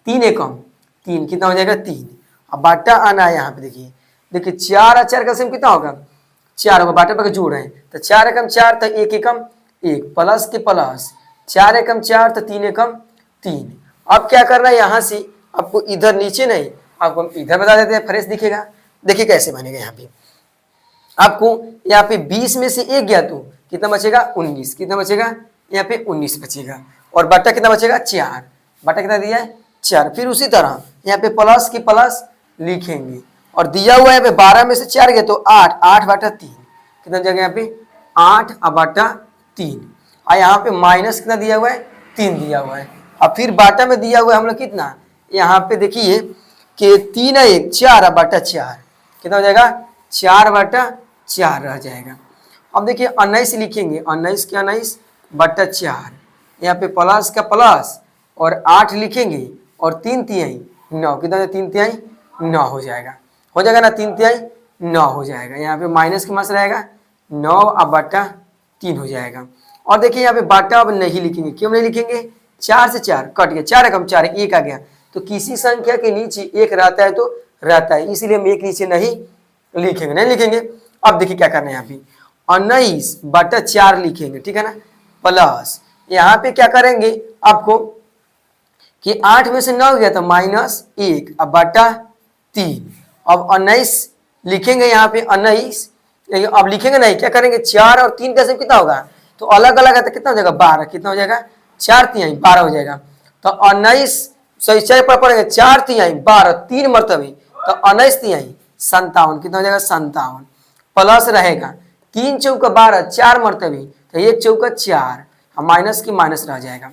3 एकम 3 कितना हो जाएगा 3 अब बाटा आना है। यहाँ पे देखिए 4 और 4 का सम कितना होगा 4 होगा, बाटा पर जोड़ है तो 4 एकम 4 तो 1 एकम 1 प्लस के प्लस 4 एकम 4 तो 3 एकम 3। अब क्या करना है यहाँ से आपको इधर नीचे नहीं आपको हम इधर बता देते हैं, फ्रेश दिखेगा। देखिए कैसे बनेगा, यहाँ पे आपको यहाँ पे 20 में से 1 गया तो कितना बचेगा 19, कितना बचेगा यहाँ पे 19 बचेगा और बटा कितना बचेगा 4, बटा कितना दिया है 4। फिर उसी तरह यहाँ पे प्लस की प्लस लिखेंगे और दिया हुआ है यहाँ पे 12 में से 4 गया तो 8, 8/3 कितना जगह यहाँ पे 8/3 और यहाँ पे माइनस कितना दिया हुआ है 3 दिया हुआ है और फिर बाटा में दिया हुआ है हम लोग कितना, यहाँ पे देखिए कि 3 और 1 4/4 कितना हो जाएगा 4/4 रह जाएगा। अब देखिए 19 लिखेंगे, 19 के 19/4 यहाँ पे प्लस का प्लस और 8 लिखेंगे और 3 तिहाई 9 कितना 3 तिहाई 9 हो जाएगा ना, 3 तिहाई 9 हो जाएगा। यहाँ पे माइनस के मास रहेगा 9/3 हो जाएगा। और देखिए यहाँ पे बाटा अब नहीं लिखेंगे, क्यों नहीं लिखेंगे 4 से 4 कट गया, 4 एकम 4 1 आ गया तो किसी संख्या के नीचे 1 रहता है तो रहता है, इसीलिए हम 1 नीचे नहीं लिखेंगे। अब देखिए क्या करना है, यहाँ पे 19/4 लिखेंगे, ठीक है ना। प्लस यहाँ पे क्या करेंगे आपको कि 8 में से 9 गया तो -1/3। अब 19 लिखेंगे, यहाँ पे 19 अब लिखेंगे नहीं, क्या करेंगे 4 और 3 का कितना होगा तो अलग अलग है तो कितना हो जाएगा 12, कितना हो जाएगा 4 तिहाई 12 हो जाएगा। तो 19 सही पर पड़ेंगे 4 तिहाई 12 3 मरतबे तो 19 तिहाई 57 कितना हो जाएगा 57 प्लस रहेगा 3 चौका 12 4 मरतबे तो 1 चौका 4 और माइनस की माइनस रह जाएगा।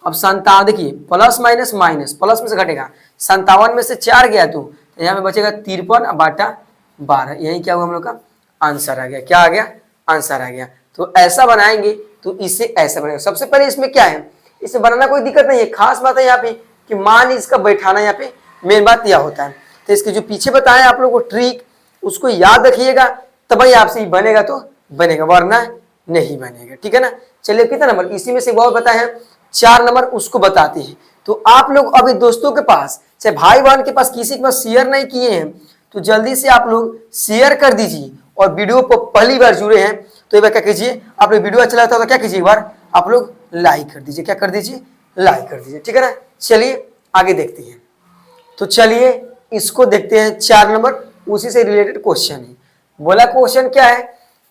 अब 57 देखिए प्लस माइनस माइनस प्लस में से घटेगा 57 में से 4 गया तो यहाँ पे बचेगा 53/12, यही क्या हुआ हम लोग का आंसर आ गया, क्या आ गया आंसर आ गया। तो ऐसा बनाएंगे तो इससे ऐसा बनेगा। सबसे पहले इसमें क्या है, इसे बनाना कोई दिक्कत नहीं है, खास बात है यहाँ पे कि मान इसका बैठाना, यहाँ पे मेन बात यह होता है। तो इसके जो पीछे बताया आप लोगों को ट्रिक उसको याद रखिएगा तभी आपसे बनेगा तो बनेगा, वरना नहीं बनेगा, ठीक है ना। चलिए कितना नंबर, इसी में से बहुत बताए हैं 4 नंबर उसको बताते हैं। तो आप लोग अभी दोस्तों के पास चाहे भाई बहन के पास किसी के पास शेयर नहीं किए हैं तो जल्दी से आप लोग शेयर कर दीजिए और वीडियो को पहली बार जुड़े हैं तो एक बार क्या कीजिए, आप लोग वीडियो अच्छा लगता है तो क्या कीजिए एक बार आप लोग लाइक कर दीजिए, क्या कर दीजिए लाइक कर दीजिए, ठीक है ना। चलिए आगे देखते हैं। तो चलिए इसको देखते हैं 4 नंबर, उसी से रिलेटेड क्वेश्चन है। बोला क्वेश्चन क्या है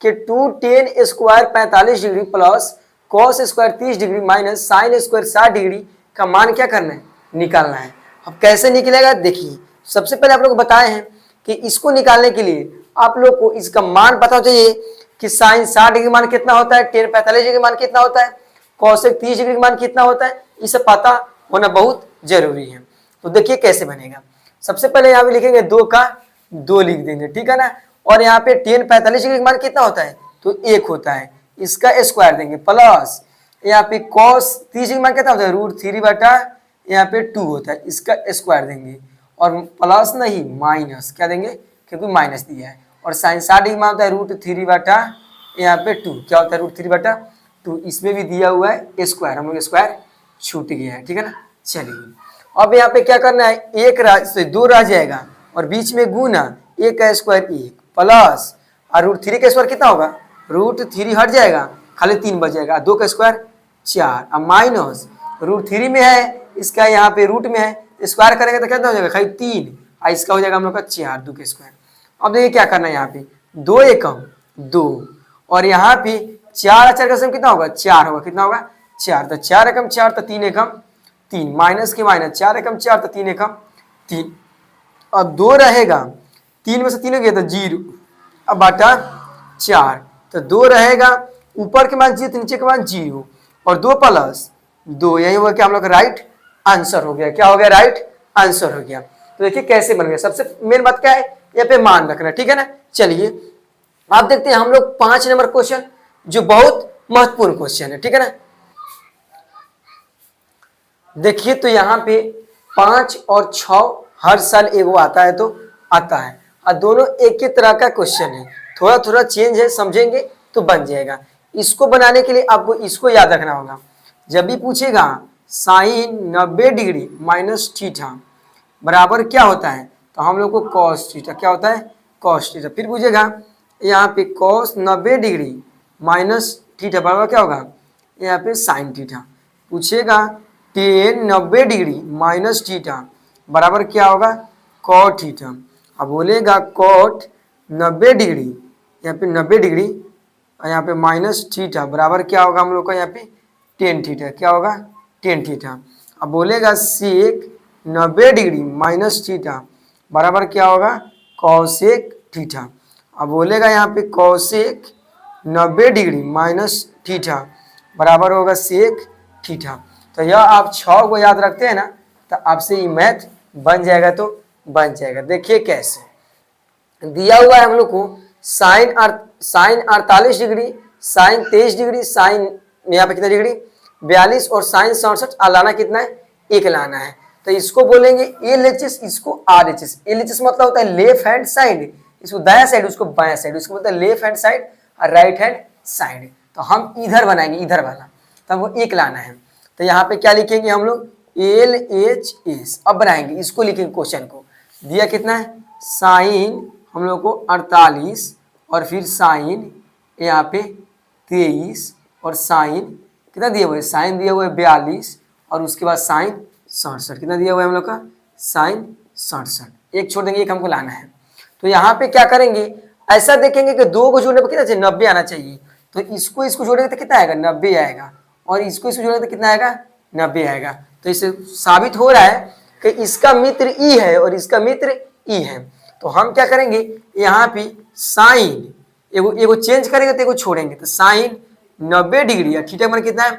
कि 2tan square 45 degree plus cos square 30 degree minus sine square 60 degree का मान क्या करना है, निकालना है। अब कैसे निकलेगा देखिए, सबसे पहले आप लोग बताए हैं कि इसको निकालने के लिए आप लोग को इसका मान पता चाहिए कि साइन 60 डिग्री मान कितना होता है, टेन 45 डिग्री मान कितना होता है, कॉसेक 30 डिग्री मान कितना होता है, इसे पता होना बहुत जरूरी है। तो देखिए कैसे बनेगा। सबसे पहले यहाँ पे लिखेंगे 2 का 2 लिख देंगे, ठीक है ना। और यहाँ पे टेन 45 डिग्री मान कितना होता है, तो 1 होता है, इसका स्क्वायर देंगे प्लस यहाँ पे कॉस 30 डिग्री मान कितना होता है, √3 बटा यहाँ पे 2 होता है, इसका स्क्वायर देंगे और प्लस नहीं माइनस क्या देंगे क्योंकि माइनस दिया है। और साइन 60 डिग्री मान होता है √3 बटा यहाँ पे 2, क्या होता है √3 बटा 2, इसमें भी दिया हुआ है स्क्वायर, हम लोग स्क्वायर छूट गया है, ठीक है ना। चलिए अब यहाँ पे क्या करना है, 1 से 2 रह जाएगा और बीच में गुना 1 का स्क्वायर 1 प्लस और √3 का स्क्वायर कितना होगा, √3 हट जाएगा, खाली 3 बच जाएगा, 2 का स्क्वायर 4 अब माइनस √3 में है, इसका यहाँ पे रूट में है, स्क्वायर करेंगे तो कितना हो जाएगा, खाली 3 और इसका हो जाएगा हम लोग का 4, 2 का स्क्वायर। अब देखिए क्या करना है, यहाँ पे 2 एकम 2 और यहाँ पे 4 4 का सम कितना होगा, 4 होगा, कितना होगा 4, तो 4 एकम 4 तो 3 एकम 3 माइनस के माइनस 4 एकम 4 तो 3 एकम 3। अब 2 रहेगा, 3 में से 3 हो गया तो 0, अब बटा 4 तो 2 रहेगा, ऊपर के मान 0 तो नीचे के मान 0 और 2 प्लस 2, यही हुआ कि हम लोग राइट आंसर हो गया, क्या हो गया, राइट आंसर हो गया। तो देखिए कैसे बन गया, सबसे मेन बात क्या है, यहाँ पे मान रखना, ठीक है ना। चलिए आप देखते हैं हम लोग 5 नंबर क्वेश्चन जो बहुत महत्वपूर्ण क्वेश्चन है, ठीक है ना। देखिए तो यहाँ पे 5 और 6 हर साल एगो आता है, तो आता है और दोनों एक ही तरह का क्वेश्चन है, थोड़ा थोड़ा चेंज है, समझेंगे तो बन जाएगा। इसको बनाने के लिए आपको इसको याद रखना होगा, जब भी पूछेगा साइन 90 डिग्री माइनस थीटा बराबर क्या होता है, तो हम लोग को कॉस थीटा क्या होता है, कॉस थीटा। फिर पूछेगा यहाँ पे कॉस 90 डिग्री माइनस थीटा बराबर क्या होगा, यहाँ पे साइन थीटा। पूछेगा टेन 90 डिग्री माइनस थीटा बराबर क्या होगा, कॉट थीटा। अब बोलेगा कॉट 90 डिग्री, यहाँ पे 90 डिग्री और यहाँ पे माइनस थीटा बराबर क्या होगा हम लोग का, यहाँ पे टेन थीटा, क्या होगा टेन थीटा। अब बोलेगा सेक 90 डिग्री माइनस थीटा बराबर क्या होगा, कॉसेक थीटा। अब बोलेगा यहाँ पे कॉसेक 90 डिग्री माइनस थीटा बराबर होगा सेक थीटा। तो यह आप 6 को याद रखते हैं ना, तो आपसे ये मैथ बन जाएगा, तो बन जाएगा। देखिए कैसे दिया हुआ है हम लोग को, sine 48 degree, sine 23 degree, sine यहाँ पे कितना डिग्री 42 और साइन 67, लाना कितना है, 1 लाना है। तो इसको बोलेंगे LHS, इसको RHS। LHS मतलब होता है लेफ्ट हैंड साइड, इसको दाया साइड, उसको बाया साइड, उसको बोलते हैं लेफ्ट हैंड साइड और राइट हैंड साइड। तो हम इधर बनाएंगे, इधर वाला, तो हमको 1 लाना है। तो यहाँ पे क्या लिखेंगे हम लोग, LHS। अब बनाएंगे, इसको लिखेंगे, क्वेश्चन को दिया कितना है, साइन हम लोग को 48 और फिर साइन यहाँ पे 23 और साइन कितना दिया हुआ है, साइन दिया हुआ है 42 और उसके बाद साइन 67, कितना दिया हुआ है हम लोग का, साइन 67। एक छोड़ देंगे, एक हमको लाना है। तो यहाँ पे क्या करेंगे, ऐसा देखेंगे कि 2 को जोड़ने पर कितना चाहिए, 90 आना चाहिए। तो इसको जोड़ेंगे तो कितना आएगा, 90 आएगा, और इसको जोड़ेंगे तो कितना आएगा, 90 आएगा। तो इससे साबित हो रहा है कि इसका मित्र ई है और इसका मित्र ई है। तो हम क्या करेंगे, यहाँ पे साइन एगो चेंज करेंगे तो एगो छोड़ेंगे, तो साइन 90 डिग्री या थीटा मान कितना है,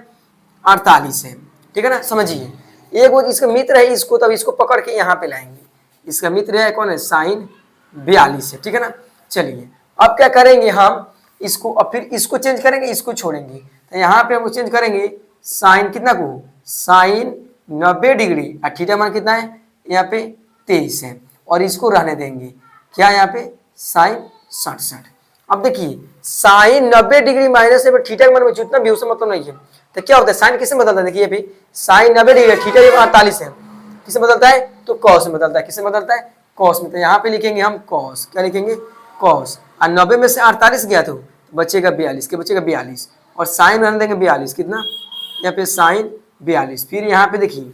48 है, ठीक है ना। समझिए एगो इसका मित्र है, इसको तब इसको पकड़ के यहाँ पे लाएंगे, इसका मित्र है कौन है, साइन 42 है, ठीक है ना। चलिए अब क्या करेंगे हम इसको, और फिर इसको चेंज करेंगे, इसको छोड़ेंगे, तो यहाँ पे हम चेंज करेंगे साइन कितना को, साइन 90 डिग्री और थीटा मान कितना है, यहाँ पे 23 है, और इसको रहने देंगे क्या, यहाँ पे साइन 67। अब देखिए साइन 90 डिग्री माइनस है, थीटा के मान में जितना भी उससे मतलब नहीं है, तो क्या होता है, साइन किससे बदलता है, देखिए ये साइन 90 डिग्री, थीटा 48 है, किससे बदलता है, तो कॉस में बदलता है, किससे बदलता है, कॉस में। तो यहाँ पे लिखेंगे हम कॉस, क्या लिखेंगे, कॉस, और 90 में से 48 गया तो बचेगा 42, के बचेगा 42 और साइन रहने देंगे 42, कितना यहाँ पे साइन 42। फिर यहाँ पे देखिए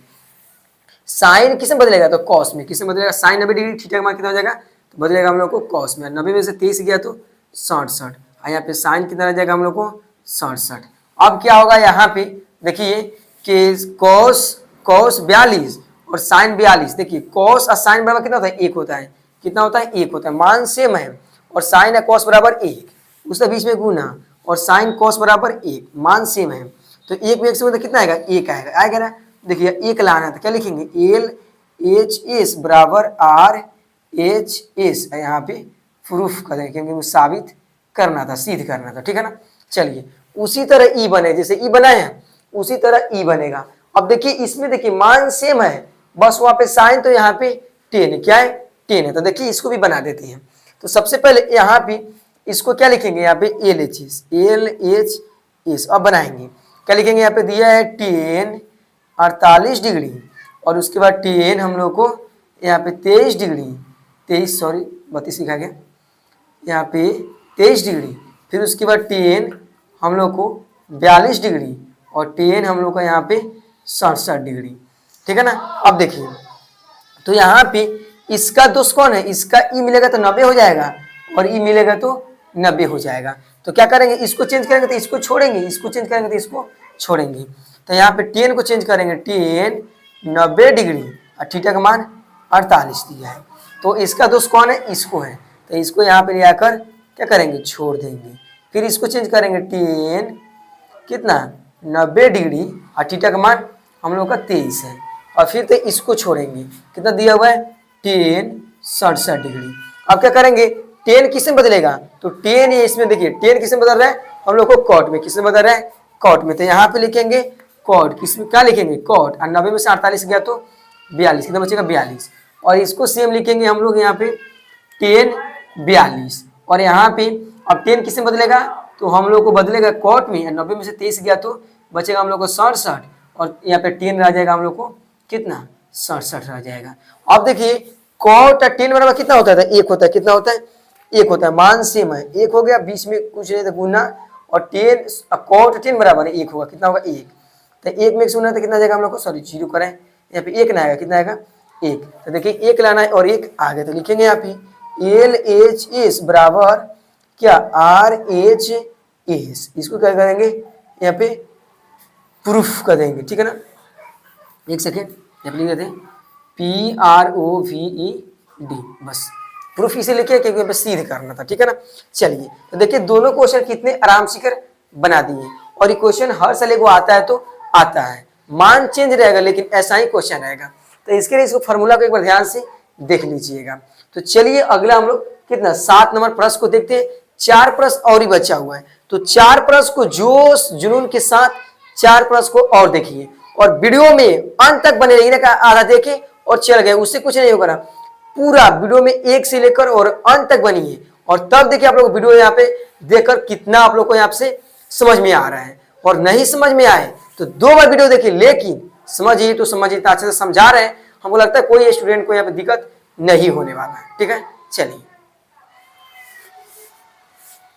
साइन किसमें बदलेगा, तो कॉस में। किसमें बदलेगा, साइन 90 डिग्री, थीटा का मान कितना हो जाएगा, तो बदलेगा हम लोग को कॉस में। 90 में से 23 गया तो 67, और यहाँ पे साइन कितना आ जाएगा हम लोग को 67। अब क्या होगा यहाँ पे देखिए कि कॉस 42 और साइन 42। देखिए कॉस और साइन बराबर कितना होता है, 1 होता है। कितना होता है, 1 होता है। मान सेम है और साइन है कॉस बराबर 1, उसके बीच में गुना, और साइन कॉस बराबर 1, मान सेम है। तो 1 में 1 से मतलब कितना आएगा, 1 आएगा। आएगा ना, देखिए 1 लाना है तो क्या लिखेंगे, LHS बराबर RHS। यहाँ पे प्रूफ करें क्योंकि साबित करना था, सिद्ध करना था, ठीक है ना। चलिए उसी तरह ई बने, जैसे ई बनाए हैं उसी तरह ई बनेगा। अब देखिए इसमें देखिए मान सेम है, बस वहां पे साइन तो यहाँ पे 10 क्या है, 10 है। तो देखिए इसको भी बना देते हैं। तो सबसे पहले यहाँ पे इसको क्या लिखेंगे, यहाँ पे LHS। अब बनाएंगे क्या लिखेंगे, यहाँ पे दिया है 10 48 डिग्री, और उसके बाद 10 हम लोग को यहाँ पे 23 डिग्री, 32 लिखा गया, यहाँ पे 23 डिग्री। फिर उसके बाद 10 हम लोग को 42 डिग्री, और 10 हम लोग का यहाँ पे 67 डिग्री, ठीक है ना। अब देखिए तो यहाँ पे इसका दोस्त कौन है, इसका ई मिलेगा तो 90 हो जाएगा, और ई मिलेगा तो 90 हो जाएगा। तो क्या करेंगे, इसको चेंज करेंगे तो इसको छोड़ेंगे, इसको चेंज करेंगे तो इसको छोड़ेंगे। तो यहाँ पे 10 को चेंज करेंगे, 10 90 डिग्री और थीटा का मान 48 दिया है। तो इसका दोस्त कौन है, इसको है। तो इसको यहाँ पे ले आकर क्या करेंगे, छोड़ देंगे। फिर इसको चेंज करेंगे, 10 कितना 90 डिग्री और थीटा का मान हम लोग का 23 है, और फिर तो इसको छोड़ेंगे, कितना दिया हुआ है 10 67 डिग्री। अब क्या करेंगे, 10 किस में बदलेगा, तो 10 ये इसमें देखिए 10 किस में बदल रहा है हम लोग को, कॉट में। किस में बदल रहा है, कॉट में। तो यहाँ पे लिखेंगे कॉट, किस में क्या लिखेंगे, कॉट। और 90 में से 48 गया तो 42, कितना बचेगा 42। और इसको सेम लिखेंगे हम लोग यहाँ पे 10 42, और यहाँ पे अब 10 किस में बदलेगा, तो हम लोग को बदलेगा कॉट में। 90 में से 23 गया तो बचेगा हम लोग को 67, और यहाँ पे 10 रह जाएगा हम लोग को कितना 67 रह जाएगा। अब देखिए कॉट 10 बराबर कितना होता है, 1 होता है। कितना होता है, 1 होता है। मान सेम है, 1 हो गया, बीच में कुछ नहीं तो गुना, और 10 कॉट 10 बराबर 1 होगा, कितना होगा 1। तो 1 में 1 से गुना तो कितना जाएगा हम लोग को, सॉरी 0 करें, यहाँ पे 1 ना आएगा, कितना आएगा 1। तो देखिए 1 लाना है और 1 आ गया। तो लिखेंगे यहाँ पे LHS बराबर क्या RHS। इसको क्या करेंगे, यहाँ पे प्रूफ कर देंगे, ठीक है ना। एक सेकेंड यहाँ पे लिख देते हैं PROVED, बस प्रूफ इसे लिखे क्योंकि यहाँ पे सिद्ध करना था, ठीक है ना। चलिए तो देखिए दोनों क्वेश्चन कितने आराम से कर बना दिए, और ये क्वेश्चन हर साल को आता है तो आता है, मान चेंज रहेगा लेकिन ऐसा ही क्वेश्चन रहेगा। तो इसके लिए इसको फॉर्मूला को एक बार ध्यान से देख लीजिएगा। तो चलिए अगला हम लोग कितना 7 नंबर प्रश्न को देखते हैं। 4 प्रश्न और ही बचा हुआ है, तो 4 प्रश्न को जोश जुनून के साथ 4 प्रश्न को और देखिए, और वीडियो में अंत तक बने रहिए ना, आधा देखे और चल गए उससे कुछ नहीं होगा ना। पूरा वीडियो में 1 से लेकर और अंत तक बनिए, और तब देखिए आप लोग वीडियो यहाँ पे देखकर कितना आप लोग को यहाँ से समझ में आ रहा है। और नहीं समझ में आए तो 2 बार वीडियो देखिए, लेकिन समझिए तो समझिए, इतना अच्छे से समझा रहे हैं, हमको लगता है कोई स्टूडेंट को यहाँ पे दिक्कत नहीं होने वाला है, ठीक है। चलिए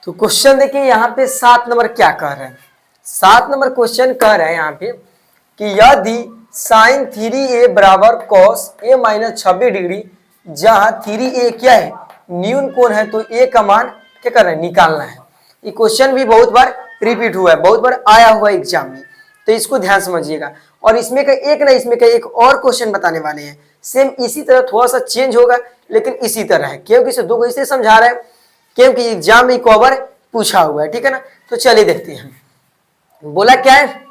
तो क्वेश्चन देखिए यहाँ पे 7 नंबर क्या कह रहे हैं। 7 नंबर क्वेश्चन कह रहे हैं यहाँ पे कि यदि साइन 3a बराबर कॉस a माइनस 26 डिग्री, जहां 3a क्या है, न्यून कोण है, तो a का मान क्या कर रहे हैं, निकालना है। ये क्वेश्चन भी बहुत बार रिपीट हुआ है, बहुत बार आया हुआ है एग्जाम में, तो इसको ध्यान समझिएगा। और इसमें का एक ना, इसमें का एक और क्वेश्चन बताने वाले हैं, सेम इसी तरह, थोड़ा सा चेंज होगा लेकिन इसी तरह है, क्योंकि इसे 2 को इसलिए समझा रहे हैं क्योंकि एग्जाम में कवर पूछा हुआ है, ठीक है ना। तो चलिए देखते हैं, बोला क्या है,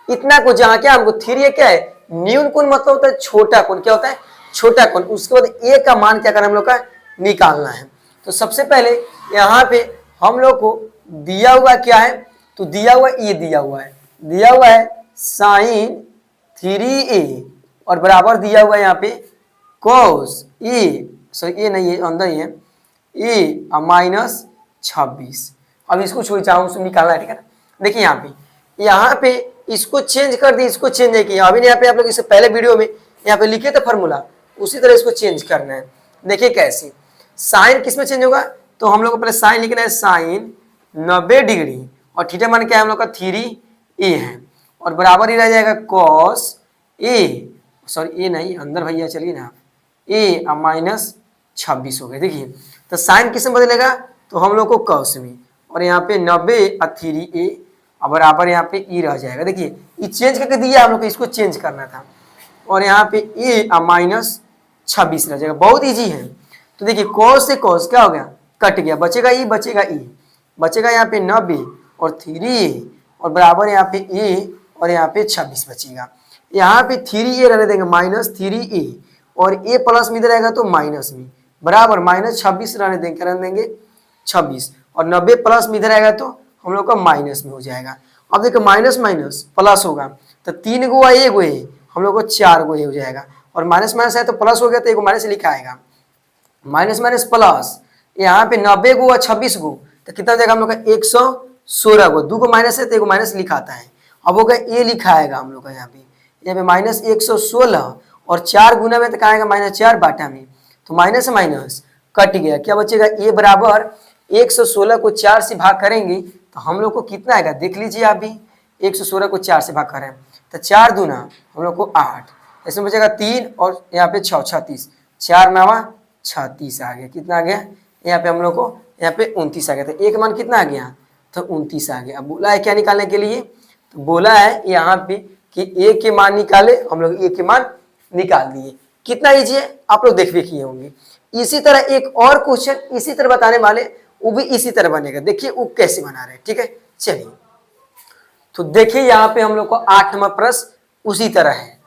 इतना को जहां क्या हमको 3a क्या है, न्यून कोण मतलब होता है छोटा कोण, क्या होता है छोटा कोण। उसके बाद a का मान क्या करना हम लोग का निकालना है। तो सबसे पहले यहाँ पे हम लोग को दिया हुआ क्या है, तो दिया हुआ ये दिया हुआ है साइन 3a, और बराबर दिया हुआ है यहाँ पे कॉस ए, सॉरी ए नहीं है अंदर ही है, ए माइनस 26। अब इसको छोड़ चाहूँ उसको निकालना है, ठीक है ना। देखिए यहाँ पे इसको चेंज कर दी, इसको चेंज नहीं किया। अभी यहाँ पे आप लोग इससे पहले वीडियो में यहाँ पे लिखे थे फॉर्मूला, उसी तरह इसको चेंज करना है। देखिए कैसे, साइन किस में चेंज होगा, तो हम लोग को पहले साइन लिखना है, साइन 90 डिग्री, और थीटा मान क्या है हम लोग का 3a है, और बराबर ही रह जाएगा cos a, सॉरी ए नहीं अंदर भैया चलिए ना, a माइनस 26 हो गया। देखिए तो साइन किस में बदलेगा, तो हम लोग को cos में, और यहाँ पे 90 और 3a और बराबर यहाँ पे e रह जाएगा। देखिए ये चेंज करके दिया हम लोग को, इसको चेंज करना था, और यहाँ पे a माइनस 26 रह जाएगा। बहुत इजी है। तो देखिए cos से cos क्या हो गया, कट गया, बचेगा e, बचेगा e, बचेगा यहाँ पे 90 और 3a और बराबर यहाँ पे a और यहाँ पे 26 बचेगा। यहाँ पे 3a रहने देंगे माइनस 3a और a प्लस में इधर आएगा तो माइनस में, बराबर माइनस 26 रहने देंगे, क्या रहने देंगे 26, और 90 प्लस में इधर आएगा तो हम लोग का माइनस में हो जाएगा। अब देखो माइनस माइनस प्लस होगा तो 3 गो है, 1 गो है, हम लोग को 4 गो हो जाएगा, और माइनस माइनस है तो प्लस हो गया तो 1 माइनस लिखा आएगा, माइनस माइनस प्लस, यहाँ पे 90 गो और 26 गो तो कितना हो जाएगा हम लोग का 116 गो, 2 को माइनस है तो 1 माइनस लिखा आता है। अब होगा ए लिखा आएगा हम लोग का यहाँ पे माइनस 116 और 4 गुना में तो कहाँ आएगा माइनस 4 बाटा में, तो माइनस माइनस कट गया, क्या बचेगा ए बराबर 116 को 4 से भाग करेंगे तो हम लोग को कितना आएगा, देख लीजिए आप भी, 116 को 4 से भाग करें तो 4 दूना हम लोग को 8, इसमें बचेगा 3 और यहाँ पे 6 36, 4 9 36 आ गया, कितना आ गया यहाँ पे हम लोग को, यहाँ पे 29 आ गया। तो एक मान कितना आ गया, तो 29 आ गया। अब बोला है क्या निकालने के लिए, तो बोला है यहाँ पे कि ए के मान निकाले, हम लोग ए के मान निकाल दिए। कितना इजी है, आप लोग देख भी किए होंगे। इसी तरह एक और क्वेश्चन इसी तरह बताने वाले, वो भी इसी तरह बनेगा, देखिए वो कैसे बना रहे हैं, ठीक है। चलिए तो देखिए यहाँ पे हम लोग को 8 नंबर प्रश्न उसी तरह है,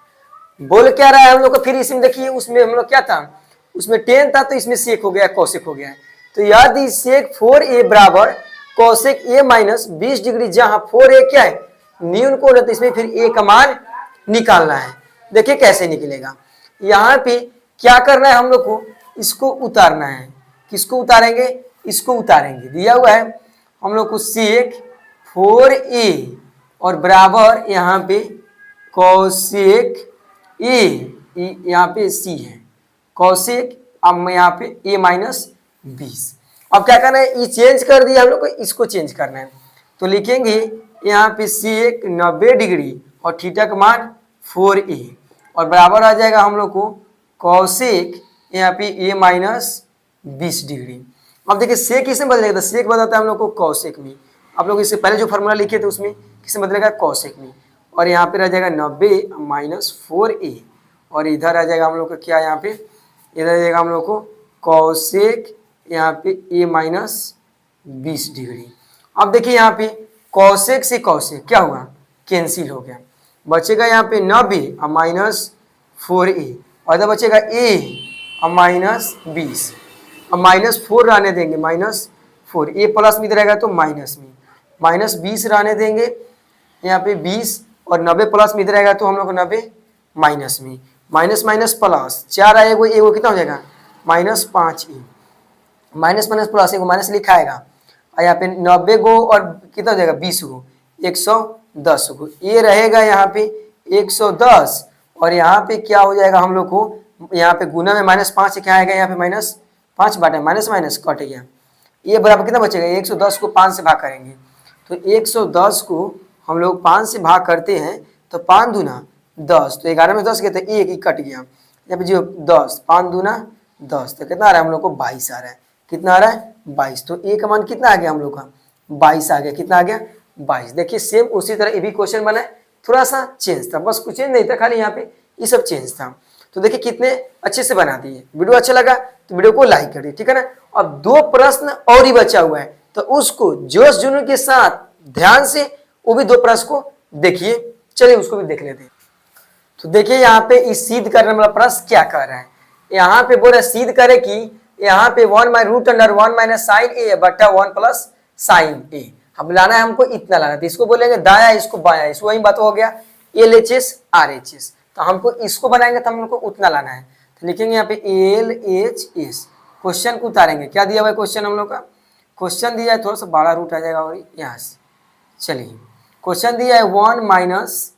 बोल क्या रहा है हम लोग को, फिर इसमें देखिए उसमें हम लोग क्या था, उसमें 10 था तो इसमें सेक हो गया, कौशिक हो गया है। तो यदि सेक 4a बराबर कौशिक a माइनस 20 डिग्री, जहां 4a क्या है न्यून कोण है, तो इसमें फिर a का मान निकालना है। देखिए कैसे निकलेगा, यहाँ पे क्या करना है हम लोग को, इसको उतारना है। किसको उतारेंगे, इसको उतारेंगे, दिया हुआ है हम लोग को सेक 4a और बराबर यहाँ पे कौशिक a, यहाँ पे c है कौशिक, अब यहाँ पे a माइनस 20। अब क्या करना है, ये चेंज कर दिया हम लोग को, इसको चेंज करना है, तो लिखेंगे यहाँ पे सेक 90 डिग्री और थीटा का मान 4a और बराबर आ जाएगा हम लोग को कौशिक यहाँ पे a माइनस 20 डिग्री। अब देखिए सेक किसमें बदलेगा, तो सेक बदलता है हम लोग को कौशिक में। आप लोग इससे पहले जो फॉर्मूला लिखे थे उसमें किसमें बदलेगा, कौशिक में, और यहाँ पे रह जाएगा 90 माइनस 4a और इधर आ जाएगा हम लोग को क्या, यहाँ पे इधर आ जाएगा हम लोग को कौशिक यहाँ पे a माइनस 20 डिग्री। अब देखिए यहाँ पे कौशिक से कौशिक क्या हुआ, कैंसिल हो गया, बचेगा यहाँ पे 90 माइनस 4a और इधर बचेगा a माइनस 20, अब माइनस 4 रहने देंगे, माइनस 4, a प्लस में इधर रहेगा तो माइनस में, माइनस 20 रहने देंगे यहाँ पे 20 और 90 प्लस में इधर रहेगा तो हम लोग को 90 माइनस में, माइनस माइनस प्लस 4 आएगा, एगो कितना हो जाएगा minus 5a, minus minus plus एगो माइनस लिखा आएगा, और यहाँ पे 90 गो और कितना हो जाएगा 20 गो 110 गो, ये रहेगा यहाँ पे 110 और यहाँ पे क्या हो जाएगा हम लोग को, यहाँ पे गुना में माइनस 5 क्या आएगा, यहाँ पे माइनस 5 बाटे माइनस माइनस कट गया, ये बराबर कितना बचेगा, 110 को 5 से भाग करेंगे, तो 110 को हम लोग 5 से भाग करते हैं तो 5 दूना 10, तो 11 में 10 गया तो एक ही कट गया, यहाँ पे जो 10 5 दूना 10 तो कितना आ रहा है हम लोग को 22 आ रहा है, कितना आ रहा है 22, तो ए का मान कितना आ गया हम लोग का 22 आ गया, कितना आ गया 22। देखिए सेम उसी तरह ये भी क्वेश्चन बना है, थोड़ा सा चेंज था, बस कुछ चेंज नहीं था, खाली यहाँ पे ये सब चेंज था। तो देखिए कितने अच्छे से बना दिए। वीडियो अच्छा लगा तो वीडियो को लाइक करिए, ठीक है ना। अब 2 प्रश्न और ही बचा हुआ है तो उसको जोश जुनून के साथ ध्यान से वो भी 2 प्रश्न को देखिए, चलिए उसको भी देख लेते हैं। तो देखिए यहाँ पे इस सिद्ध करने वाला प्रश्न क्या कर रहा है, यहाँ पे बोल रहा है सिद्ध करे कि यहाँ पे 1 माइ रूट अंडर 1 माइनस साइन ए बट्टा 1 प्लस साइन ए। अब लाना है हमको इतना लाना, तो इसको बोलेंगे दाया, इसको बाया, इसको वही बात हो गया LHS RHS, तो हमको इसको बनाएंगे तो हम लोग को उतना लाना है, तो लिखेंगे यहाँ पे LHS। क्वेश्चन को उतारेंगे, क्या दिया हुआ है क्वेश्चन हम लोग का, क्वेश्चन दिया है थोड़ा सा बड़ा रूट आ जाएगा और यहाँ से, चलिए क्वेश्चन दिया है 1 माइनस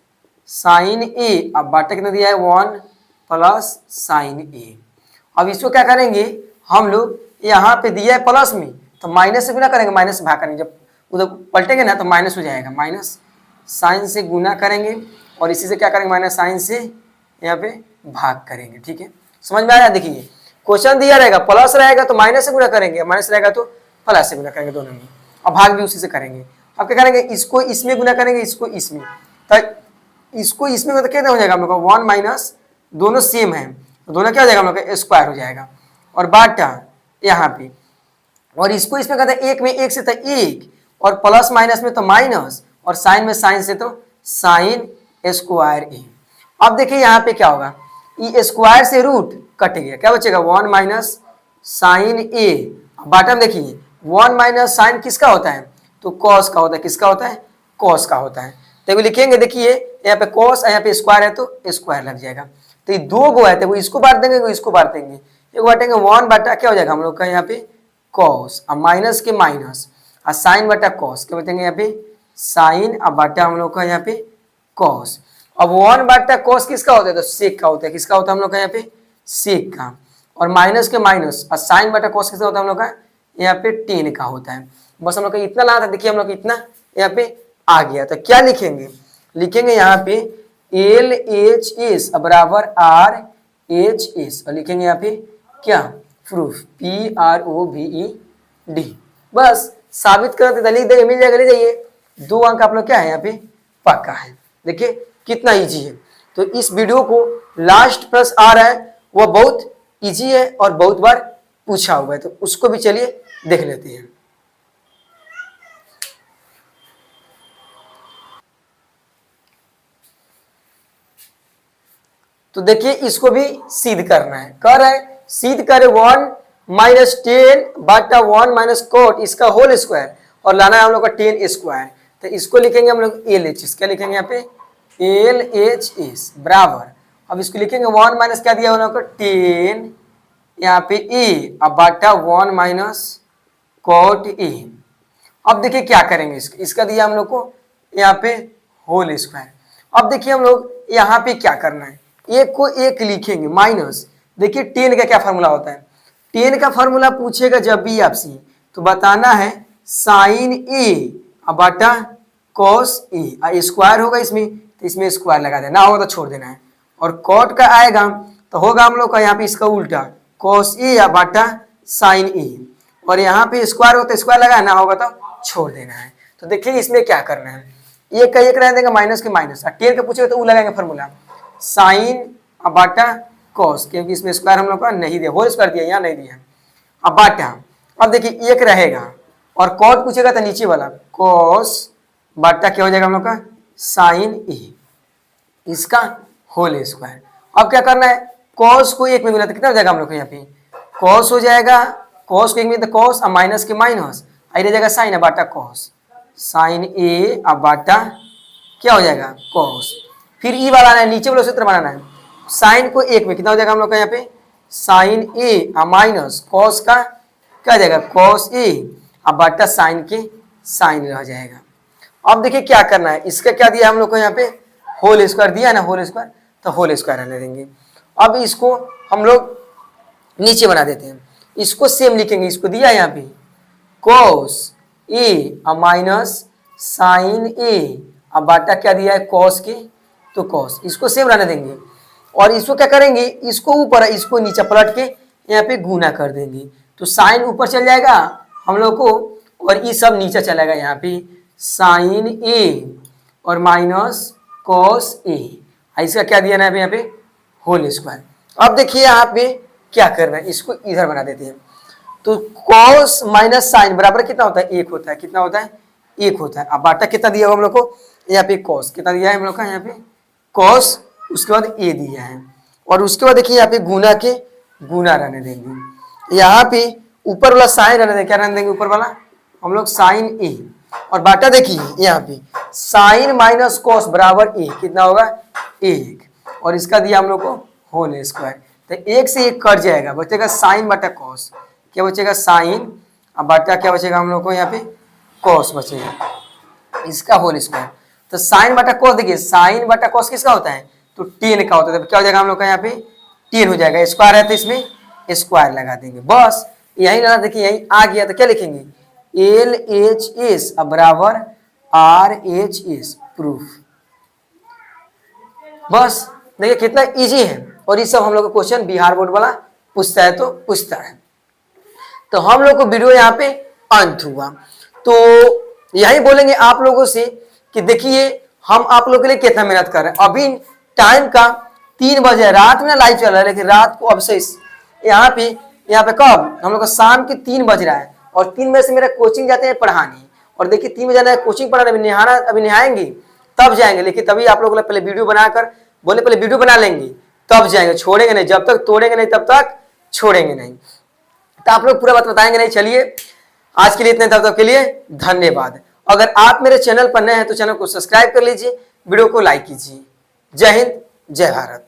साइन ए, अब बाटा कितना दिया है 1 प्लस साइन ए। अब इसको क्या करेंगे हम लोग, यहाँ पे दिया है प्लस में तो माइनस से गुना करेंगे, माइनस से भाग करेंगे, जब उधर पलटेंगे ना तो माइनस हो जाएगा, माइनस साइन से गुना करेंगे और इसी से क्या करेंगे माइनस साइन से यहाँ पे भाग करेंगे। ठीक है, समझ में आया? देखिए क्वेश्चन दिया रहेगा, प्लस रहेगा तो माइनस से गुना करेंगे, माइनस रहेगा तो प्लस से गुना करेंगे दोनों में, और भाग भी उसी से करेंगे। अब क्या करेंगे, इसको इसमें गुना करेंगे, इसको इसमें, तो इसको इसमें तो क्या हो जाएगा हम लोग का 1 माइनस, दोनों सेम है तो दोनों क्या हो जाएगा हम लोग का स्क्वायर हो जाएगा, और बाटा यहाँ पे, और इसको इसमें कहते हैं एक में एक से तो एक, और प्लस माइनस में तो माइनस, और साइन में साइन से तो साइन स्क्वायर ए। अब देखिए यहाँ पे क्या होगा, ई स्क्वायर से रूट कट गया, क्या बचेगा 1 माइनस साइन ए। बाटा में देखिए 1 माइनस साइन किसका होता है, तो कॉस का होता है, किसका होता है, कॉस का होता है। तो लिखेंगे, देखिए यहाँ पे कॉस यहाँ पे स्क्वायर है तो स्क्वायर लग जाएगा। तो ये दो गो है तो वो इसको बांट देंगे, वो इसको बांट देंगे, एक बांटेंगे 1 बटा क्या हो जाएगा हम लोग का यहाँ पे कॉस, और माइनस के माइनस, और साइन बटा कॉस, क्या बचेंगे यहाँ पे साइन, और बटा हम लोग का यहाँ पे कॉस। अब 1 बटा कॉस किसका होता है, तो सेक का होता है, किसका होता है हम लोग का यहाँ पे सेक का, और माइनस के माइनस, और साइन बटा कॉस किसका होता है हम लोग का यहाँ पे टेन का होता है। बस हम लोग का इतना लाना था, देखिए हम लोग इतना यहाँ पे आ गया। तो क्या लिखेंगे, लिखेंगे यहाँ पे एल एच एस बराबर आर एच एस, और लिखेंगे यहाँ पे क्या प्रूफ PROVED। बस साबित करते तो लिख देंगे, मिल जाएगा, ले जाइए 2 अंक आप लोग क्या है यहाँ पे पक्का है। देखिए कितना इजी है। तो इस वीडियो को लास्ट प्रश्न आ रहा है वह बहुत इजी है और बहुत बार पूछा हुआ है, तो उसको भी चलिए देख लेते हैं। तो देखिए इसको भी सिद्ध करना है, कर रहे हैं सिद्ध करे 1 माइनस 10 बटा 1 माइनस कोट इसका होल स्क्वायर, और लाना है हम लोग का 10 स्क्वायर। तो इसको लिखेंगे हम लोग एल एच एस, क्या लिखेंगे यहाँ पे एल एच एस बराबर, अब इसको लिखेंगे 1 माइनस क्या दिया हम लोग को 10 यहाँ पे ए, अब बटा 1 माइनस कोट ए। अब देखिए क्या करेंगे, इसका दिया हम लोग को यहाँ पे होल स्क्वायर। अब देखिए हम लोग यहाँ पे क्या करना है, एक को एक लिखेंगे माइनस, देखिए 10 का क्या फार्मूला होता है, 10 का फार्मूला पूछेगा जब भी आपसे तो बताना है साइन ए बटा कॉस ए, स्क्वायर होगा इसमें तो इसमें स्क्वायर लगा देना, ना होगा तो छोड़ देना है, और कॉट का आएगा तो होगा हम लोग का यहाँ पे इसका उल्टा कॉस ए या बटा साइन ए, और यहाँ पे स्क्वायर होता है स्क्वायर लगा, ना होगा तो छोड़ देना है। तो देखिए इसमें क्या करना है, एक का एक रह देंगे माइनस के माइनस, 10 का पूछेगा तो वो लगाएंगे फार्मूला साइन बटा कॉस, क्योंकि इसमें स्क्वायर हम लोग का नहीं दिया, होल स्क्वायर दिया यहाँ नहीं दिया, अब बाटा। अब देखिए एक रहेगा और कॉट पूछेगा तो नीचे वाला कॉस बटा क्या हो जाएगा हम लोग का साइन ए, इसका होल स्क्वायर। अब क्या करना है, कॉस को एक में मिला तो कितना हो जाएगा हम लोग को यहाँ पे कॉस हो जाएगा, कॉस को एक में तो कॉस, और माइनस के माइनस, आई रह जाएगा साइन बाटा कॉस, साइन ए अब बाटा क्या हो जाएगा कॉस। फिर ई वाला है, नीचे वाला सूत्र बनाना है, साइन को एक में कितना हो जाएगा हम लोग का यहाँ पे साइन ए माइनस कॉस का क्या हो जाएगा कॉस ए, अब बाटा साइन के साइन रह जाएगा। अब देखिए क्या करना है, इसका क्या दिया हम लोग को यहाँ पे होल स्क्वायर दिया है ना, होल स्क्वायर, तो होल स्क्वायर रहने देंगे। अब इसको हम लोग नीचे बना देते हैं, इसको सेम लिखेंगे, इसको दिया है यहाँ पे कॉस ए माइनस साइन ए, अब बाटा क्या दिया है कॉस के, तो कॉस, इसको सेम रहने देंगे, और इसको क्या करेंगे, इसको ऊपर इसको नीचे पलट के यहाँ पे गुना कर देंगे, तो साइन ऊपर चल जाएगा हम लोग को, और ये सब नीचे चलेगा यहाँ पे साइन ए और माइनस कॉस ए, इसका क्या दिया ना यहाँ पे होल स्क्वायर। अब देखिए यहाँ पे क्या करना है, इसको इधर बना देते हैं, तो कॉस माइनस साइन बराबर कितना होता है एक होता है, कितना होता है एक होता है। अब बाटा कितना दिया हम लोग को यहाँ पे कॉस, कितना दिया है हम लोग का यहाँ पे कॉस, उसके बाद ए दिया है, और उसके बाद देखिए यहाँ पे गुना के गुना रहने देंगे, यहाँ पे ऊपर वाला साइन रहने देंगे, क्या रहने देंगे ऊपर वाला हम लोग साइन ए, और बाटा देखिए यहाँ पे साइन माइनस कॉस बराबर ए, कितना होगा एक, और इसका दिया हम लोग को होल स्क्वायर, तो एक से एक कट जाएगा, बचेगा साइन बटा कॉस, क्या बचेगा साइन, अब बटा क्या बचेगा हम लोग को यहाँ पे कॉस बचेगा, इसका होल स्क्वायर। तो साइन बटा कॉस, देखिए साइन बटा कॉस किसका होता है, तो 10 का होता है, तो क्या हो जाएगा हम लोग का यहाँ पे 10 हो जाएगा, स्क्वायर है तो इसमें स्क्वायर लगा देंगे, बस यही ना, देखिए यही आ गया, तो क्या लिखेंगे एल एच एस बराबर आर एच एस, प्रूफ। बस देखिए कितना इजी है, और ये सब हम लोग का क्वेश्चन बिहार बोर्ड वाला पूछता है तो पूछता है। तो हम लोग को वीडियो यहाँ पे अंत हुआ। तो यही बोलेंगे आप लोगों से कि देखिए हम आप लोगों के लिए कितना मेहनत कर रहे हैं। अभी टाइम का 3 बजे, रात में लाइव चल रहा है, लेकिन रात को अब से यहाँ पे कब हम लोग का शाम के 3 बज रहा है, और 3 बजे से मेरा कोचिंग जाते हैं पढ़ाने। और देखिए 3 बजे जाना है कोचिंग पढ़ाने, अभी नहाएंगे तब जाएंगे। लेकिन तभी आप लोगों को पहले वीडियो बनाकर बोले, पहले वीडियो बना लेंगे तब जाएंगे, छोड़ेंगे नहीं, जब तक तोड़ेंगे नहीं तब तक छोड़ेंगे नहीं। तो आप लोग पूरा बात बताएंगे नहीं। चलिए आज के लिए इतने, तब तक के लिए धन्यवाद। अगर आप मेरे चैनल पर नए हैं तो चैनल को सब्सक्राइब कर लीजिए, वीडियो को लाइक कीजिए। जय हिंद, जय भारत।